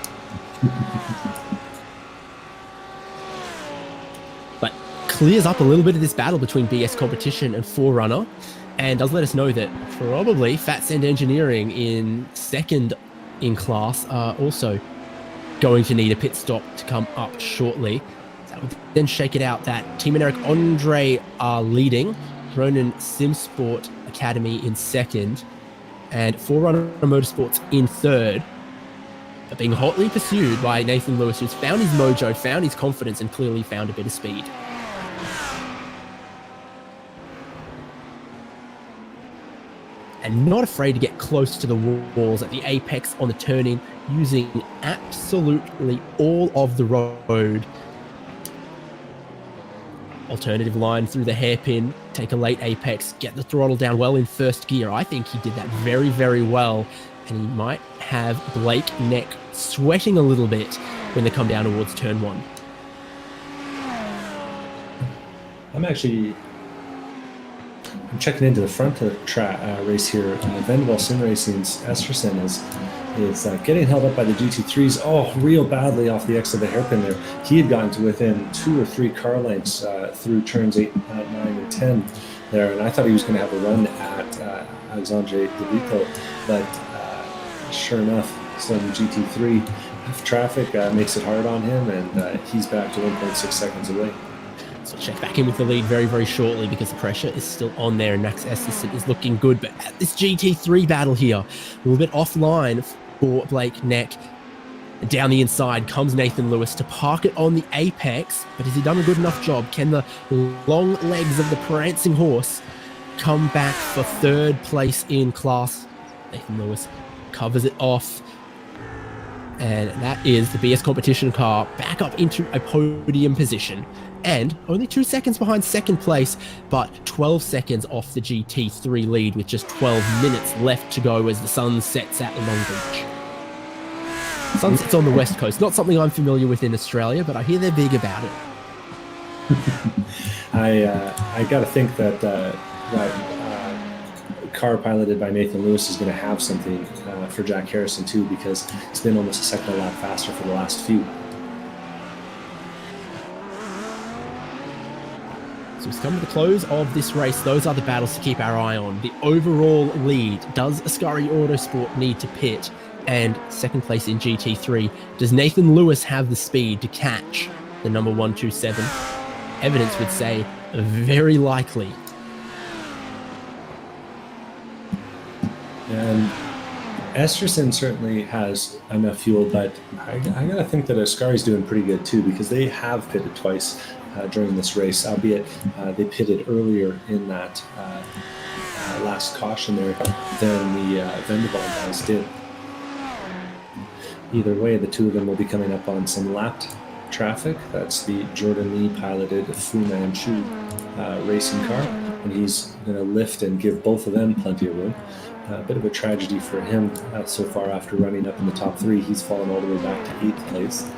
But clears up a little bit of this battle between BS Competition and Forerunner, and does let us know that probably Fats End Engineering in second in class are also going to need a pit stop to come up shortly. That would then shake it out that Team Eric Andre are leading, Ronin SimSport Academy in second, and Forerunner Motorsports in third, but being hotly pursued by Nathan Lewis, who's found his mojo, found his confidence, and clearly found a bit of speed. and not afraid to get close to the walls at the apex on the turn-in, using absolutely all of the road. Alternative line through the hairpin, take a late apex, get the throttle down well in first gear. I think he did that very, very well, and he might have Blake Neck sweating a little bit when they come down towards turn 1. I'm checking into the front of the race here. Vendaval Sim Racing's Esterson is getting held up by the GT3s. Oh, real badly off the exit of the hairpin there. He had gotten to within 2 or 3 car lengths through turns 8, 9, and 10 there, and I thought he was going to have a run at Alexandre De Vito, but sure enough, some GT3 traffic makes it hard on him, and he's back to 1.6 seconds away. So check back in with the lead very, very shortly, because the pressure is still on there and Max Esterson is looking good. But at this GT3 battle here, a little bit offline for Blake Neck. Down the inside comes Nathan Lewis to park it on the apex, but has he done a good enough job? Can the long legs of the prancing horse come back for 3rd place in class? Nathan Lewis covers it off, and that is the BS competition car back up into a podium position, and only 2 seconds behind 2nd place, but 12 seconds off the GT3 lead with just 12 minutes left to go as the sun sets at Long Beach. Sunset's on the west coast, not something I'm familiar with in Australia, but I hear they're big about it. I got to think that car piloted by Nathan Lewis is going to have something for Jack Harrison too, because it's been almost a second a lap faster for the last few. So we've come to the close of this race. Those are the battles to keep our eye on. The overall lead. Does Ascari Autosport need to pit? And 2nd place in GT3. Does Nathan Lewis have the speed to catch the number 127? Evidence would say very likely. And Esterson certainly has enough fuel, but I gotta think that Ascari's doing pretty good too, because they have pitted twice during this race, albeit they pitted earlier in that last caution there than the Vendaval guys did. Either way, the two of them will be coming up on some lapped traffic. That's the Jordan Lee piloted Fu Manchu racing car, and he's going to lift and give both of them plenty of room. A bit of a tragedy for him so far. After running up in the top 3, he's fallen all the way back to 8th place.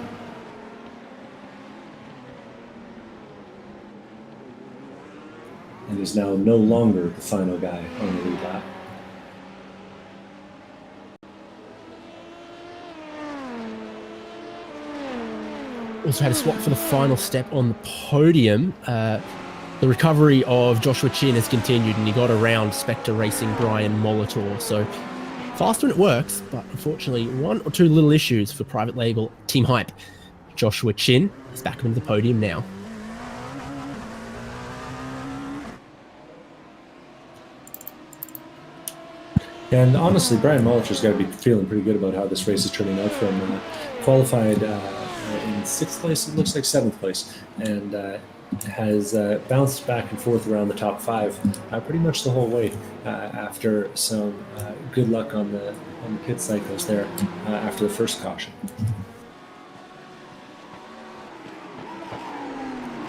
And is now no longer the final guy on the lead lap. Also had a swap for the final step on the podium. The recovery of Joshua Chin has continued, and he got around Spectre Racing Brian Molitor. So fast when it works, but unfortunately 1 or 2 little issues for private label Team Hype. Joshua Chin is back into the podium now. And honestly, Brian Molitor's got to be feeling pretty good about how this race is turning out for him. Qualified in 6th place, it looks like 7th place, and has bounced back and forth around the top 5 pretty much the whole way after some good luck on the pit cycles there after the first caution.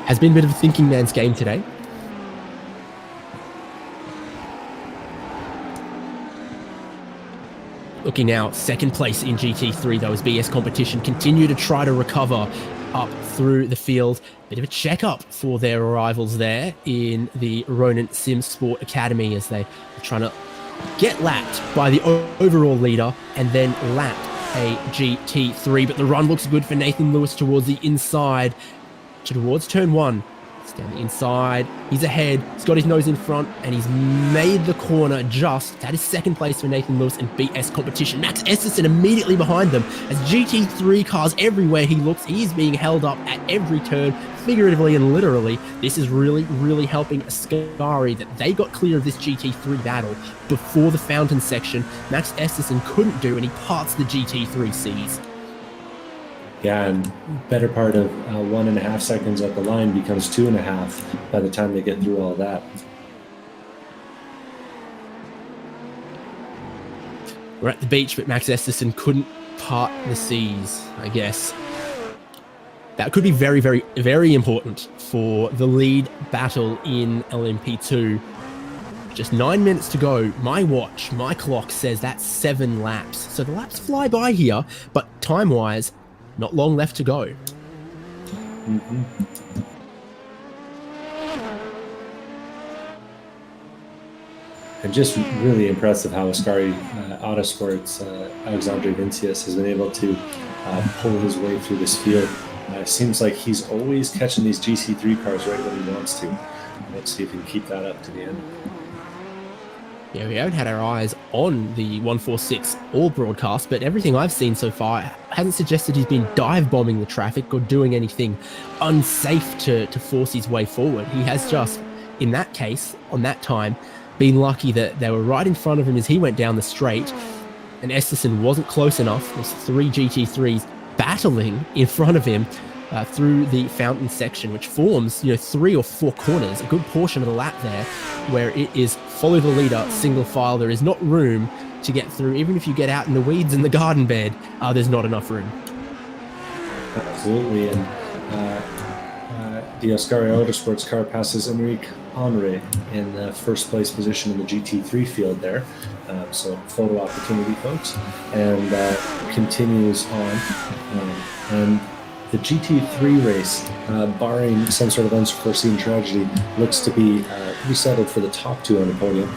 Has been a bit of a thinking man's game today. Looking now, 2nd place in GT3, though, as BS competition continue to try to recover up through the field. Bit of a check-up for their arrivals there in the Ronin Sim Sport Academy, as they are trying to get lapped by the overall leader and then lap a GT3. But the run looks good for Nathan Lewis towards the inside, towards turn 1. It's down the inside, he's ahead, he's got his nose in front, and he's made the corner just. That is 2nd place for Nathan Lewis in BS competition. Max Esterson immediately behind them, as GT3 cars everywhere he looks. He's being held up at every turn, figuratively and literally. This is really, really helping Ascari that they got clear of this GT3 battle before the fountain section. Max Esterson couldn't do, and he parts the GT3Cs. Yeah, and better part of 1.5 seconds at the line becomes 2.5 by the time they get through all that. We're at the beach, but Max Esterson couldn't part the seas, I guess. That could be very, very, very important for the lead battle in LMP2. Just 9 minutes to go. My watch, my clock says that's 7 laps. So the laps fly by here, but time-wise, not long left to go. Mm-hmm. And just really impressive how Ascari Autosports, Alexandre Vincius, has been able to pull his way through this field. Seems like he's always catching these GC3 cars right when he wants to. Let's see if he can keep that up to the end. Yeah, we haven't had our eyes on the 146 all broadcast, but everything I've seen so far hasn't suggested he's been dive bombing the traffic or doing anything unsafe to force his way forward. He has just, in that case, on that time, been lucky that they were right in front of him as he went down the straight, and Esterson wasn't close enough. There's 3 GT3s battling in front of him through the fountain section, which forms 3 or 4 corners, a good portion of the lap there, where it is follow the leader, single file. There is not room to get through. Even if you get out in the weeds in the garden bed, there's not enough room. Absolutely, and the Ascari Autosports car passes Enrique Henry in the first place position in the GT3 field there. So photo opportunity, folks, and continues on. And the GT3 race, barring some sort of unforeseen tragedy, looks to be pretty settled for the top 2 on the podium.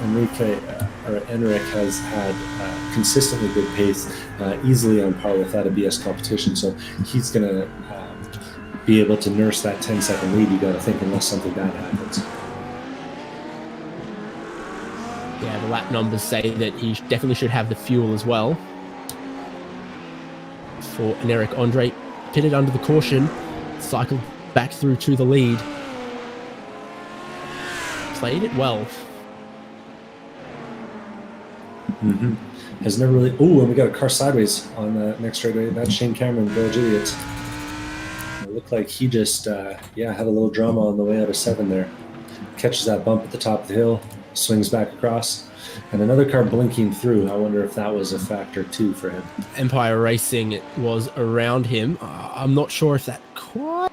Enric has had consistently good pace, easily on par with that of BS competition. So he's going to be able to nurse that 10-second lead, you got to think, unless something bad happens. Yeah, the lap numbers say that he definitely should have the fuel as well. For Enric Andre, pitted under the caution, cycled back through to the lead. Played it well. Mm-hmm. Has never really... Oh, and we got a car sideways on the next straightaway. That's Shane Cameron, Village Idiots. It looked like he just, had a little drama on the way out of 7 there. Catches that bump at the top of the hill, swings back across, and another car blinking through. I wonder if that was a factor too for him. Empire Racing was around him. I'm not sure if that quite...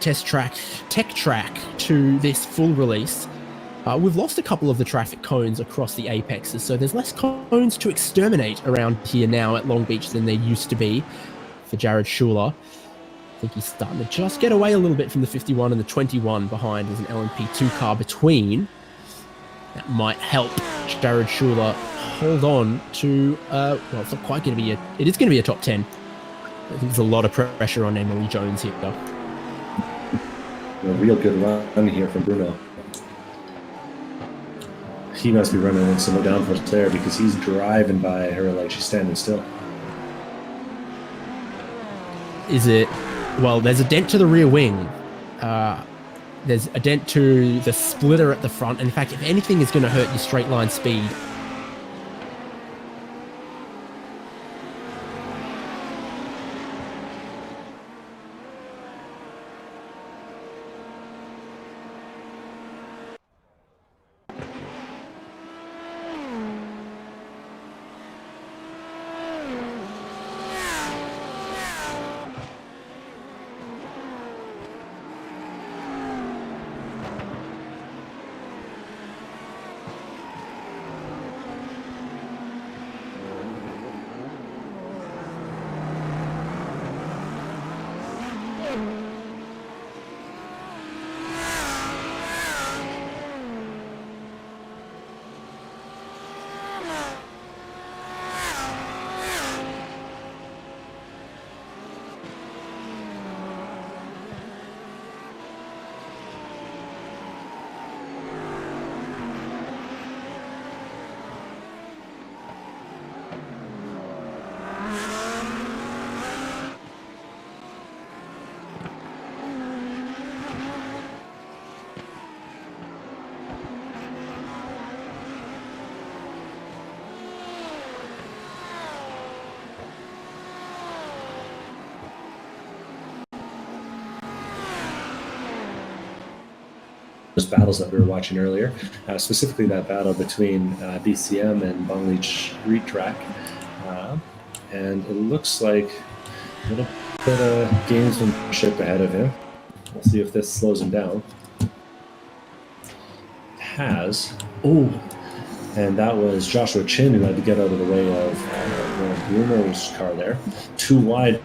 tech track to this full release. We've lost a couple of the traffic cones across the apexes, so there's less cones to exterminate around here now at Long Beach than there used to be for Jared Schuler. I think he's starting to just get away a little bit from the 51 and the 21 behind. There's an LMP2 car between. That might help Jared Schuler hold on to, well, it's not quite going to be it is going to be a top 10. I think there's a lot of pressure on Emily Jones here, though. A real good run here from Bruno. He must be running in some downforce there because he's driving by her like she's standing still. Is it? Well, there's a dent to the rear wing. There's a dent to the splitter at the front. And in fact, if anything is going to hurt your straight line speed, those battles that we were watching earlier, specifically that battle between BCM and Bungley Street Track. And it looks like a little bit of gamesmanship ahead of him. We'll see if this slows him down. It has. Oh, and that was Joshua Chin who had to get out of the way of Bruno's car there. Too wide.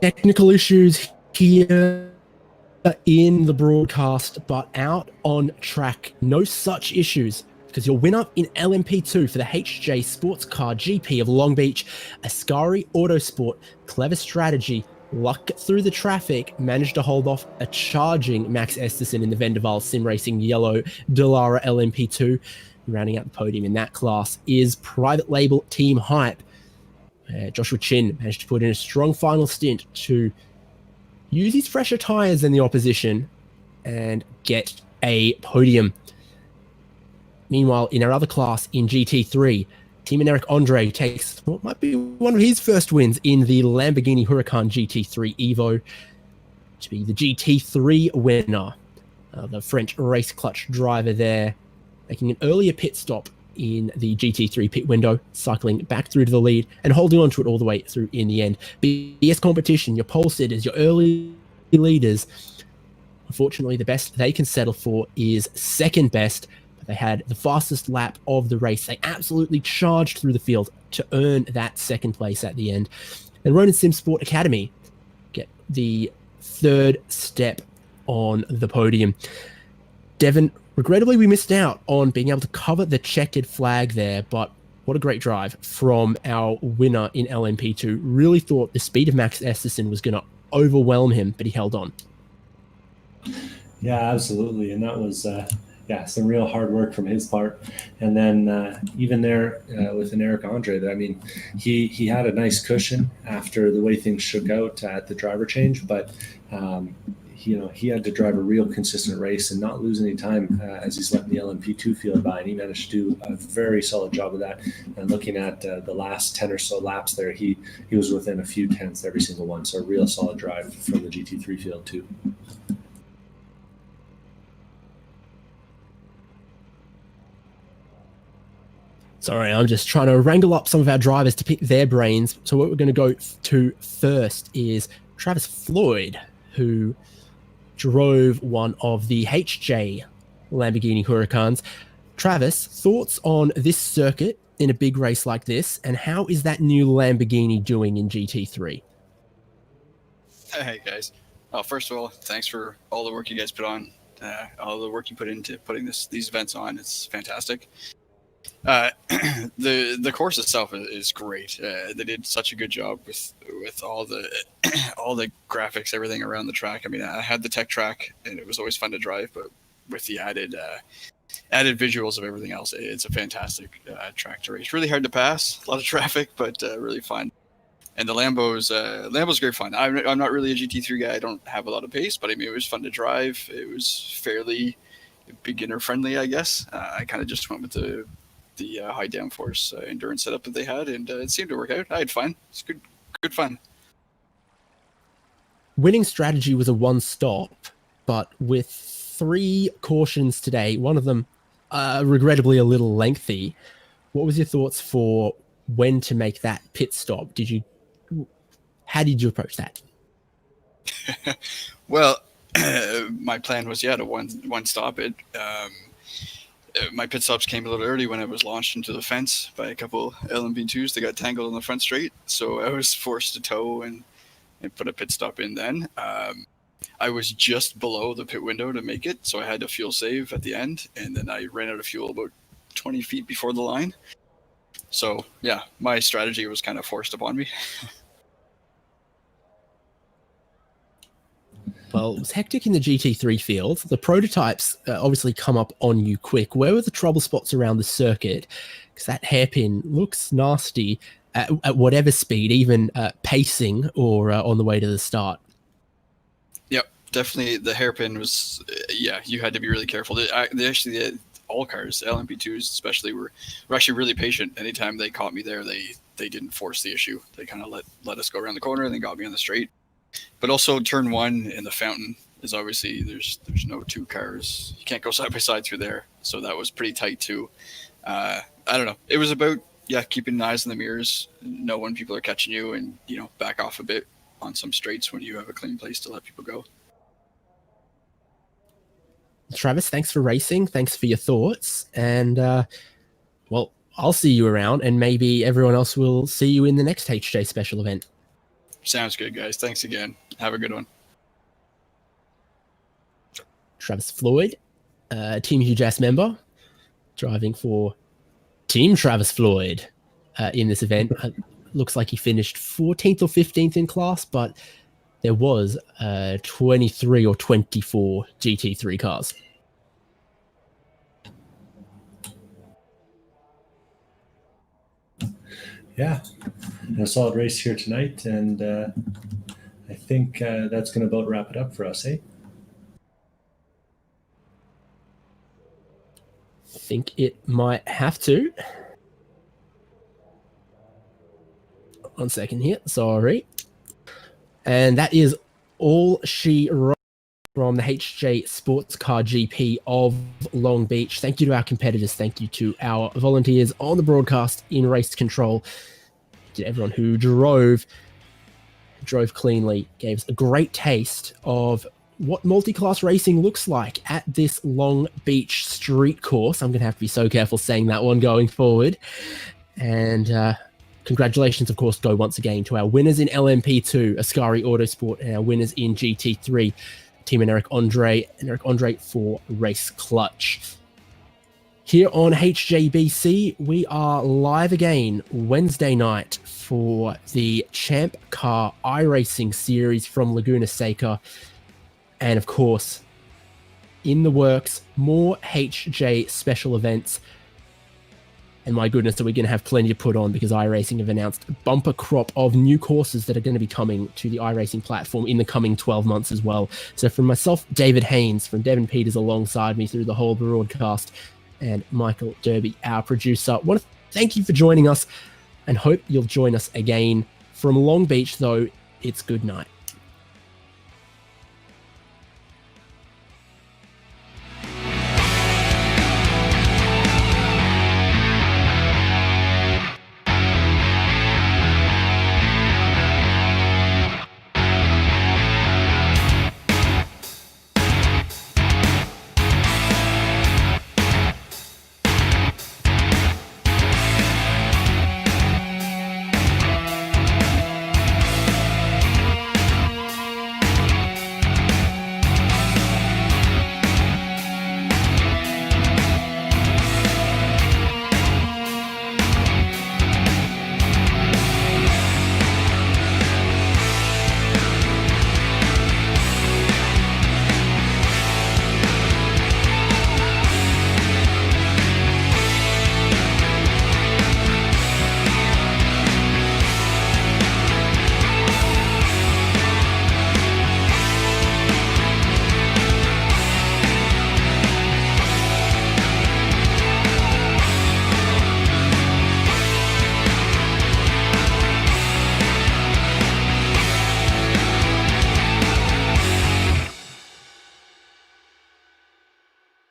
Technical issues here in the broadcast, but out on track, no such issues because your winner in LMP2 for the HJ Sportscar GP of Long Beach, Ascari Autosport, clever strategy, luck through the traffic, managed to hold off a charging Max Esterson in the Vendaval Sim Racing Yellow Dallara LMP2. Rounding out the podium in that class is private label Team Hype. Joshua Chin managed to put in a strong final stint to use his fresher tyres than the opposition and get a podium. Meanwhile, in our other class in GT3, Team Eric Andre takes what might be one of his first wins in the Lamborghini Huracan GT3 Evo to be the GT3 winner. The French race clutch driver there, making an earlier pit stop in the GT3 pit window, cycling back through to the lead and holding on to it all the way through in the end. BS competition, your pole sitters, your early leaders. Unfortunately, the best they can settle for is second best. But they had the fastest lap of the race. They absolutely charged through the field to earn that second place at the end. And Ronin Sim Sport Academy get the third step on the podium. Devon, regrettably, we missed out on being able to cover the checkered flag there, but what a great drive from our winner in LMP2. Really thought the speed of Max Esterson was going to overwhelm him, but he held on. Yeah, absolutely. And that was, some real hard work from his part. And then even there with an Eric Andre, I mean, he had a nice cushion after the way things shook out at the driver change, but he had to drive a real consistent race and not lose any time as he's letting the LMP2 field by, and he managed to do a very solid job of that. And looking at the last 10 or so laps there, he was within a few tenths every single one, so a real solid drive from the GT3 field too. Sorry, I'm just trying to wrangle up some of our drivers to pick their brains. So what we're going to go to first is Travis Floyd, who drove one of the HJ Lamborghini Huracans. Travis, thoughts on this circuit in a big race like this, and how is that new Lamborghini doing in GT3? Hey guys. First of all, thanks for all the work you guys put on, all the work you put into putting these events on. It's fantastic. The course itself is great. They did such a good job with all the all the graphics, everything around the track. I mean, I had the tech track, and it was always fun to drive, but with the added visuals of everything else, it's a fantastic track to race. Really hard to pass, a lot of traffic, but really fun. And the Lambo's great fun. I'm not really a GT3 guy. I don't have a lot of pace, but I mean, it was fun to drive. It was fairly beginner friendly, I guess. I kind of just went with the high downforce endurance setup that they had, and it seemed to work out. I had fun. It's good fun. Winning strategy was a one stop, but with 3 cautions today, one of them regrettably a little lengthy. What was your thoughts for when to make that pit stop? How did you approach that? Well, my plan was to one stop it. My pit stops came a little early when I was launched into the fence by a couple LMP2s that got tangled on the front straight. So I was forced to tow and put a pit stop in then. I was just below the pit window to make it, so I had to fuel save at the end, and then I ran out of fuel about 20 feet before the line. So yeah, my strategy was kind of forced upon me. Well, it was hectic in the GT3 field. The prototypes obviously come up on you quick. Where were the trouble spots around the circuit? Because that hairpin looks nasty at whatever speed, even pacing or on the way to the start. Yep, definitely the hairpin was, you had to be really careful. All cars, LMP2s especially, were actually really patient. Anytime they caught me there, they didn't force the issue. They kind of let us go around the corner and then got me on the straight. But also turn 1 in the fountain is obviously there's no 2 cars. You can't go side by side through there. So that was pretty tight too. I don't know. It was about keeping eyes in the mirrors, know when people are catching you, and back off a bit on some straights when you have a clean place to let people go. Travis, thanks for racing. Thanks for your thoughts. And I'll see you around, and maybe everyone else will see you in the next HJ special event. Sounds good, guys. Thanks again. Have a good one. Travis Floyd, Team Huge Ass member, driving for Team Travis Floyd in this event. Looks like he finished 14th or 15th in class, but there was 23 or 24 GT3 cars. Yeah, a solid race here tonight, and I think that's going to about wrap it up for us, eh? I think it might have to. 1 second here, sorry. And that is all she wrote from the HJ Sportscar GP of Long Beach. Thank you to our competitors. Thank you to our volunteers on the broadcast in race control. To everyone who drove cleanly, gave us a great taste of what multi-class racing looks like at this Long Beach street course. I'm going to have to be so careful saying that one going forward. And congratulations, of course, go once again to our winners in LMP2, Ascari Autosport, and our winners in GT3, Team and Eric Andre for Race Clutch. Here on HJBC, we are live again Wednesday night for the Champ Car iRacing series from Laguna Seca. And of course, in the works, more HJ special events. And my goodness, are we going to have plenty to put on, because iRacing have announced a bumper crop of new courses that are going to be coming to the iRacing platform in the coming 12 months as well. So from myself, David Haynes, from Devin Peters alongside me through the whole broadcast, and Michael Derby, our producer, I want to thank you for joining us and hope you'll join us again. From Long Beach, though, it's good night.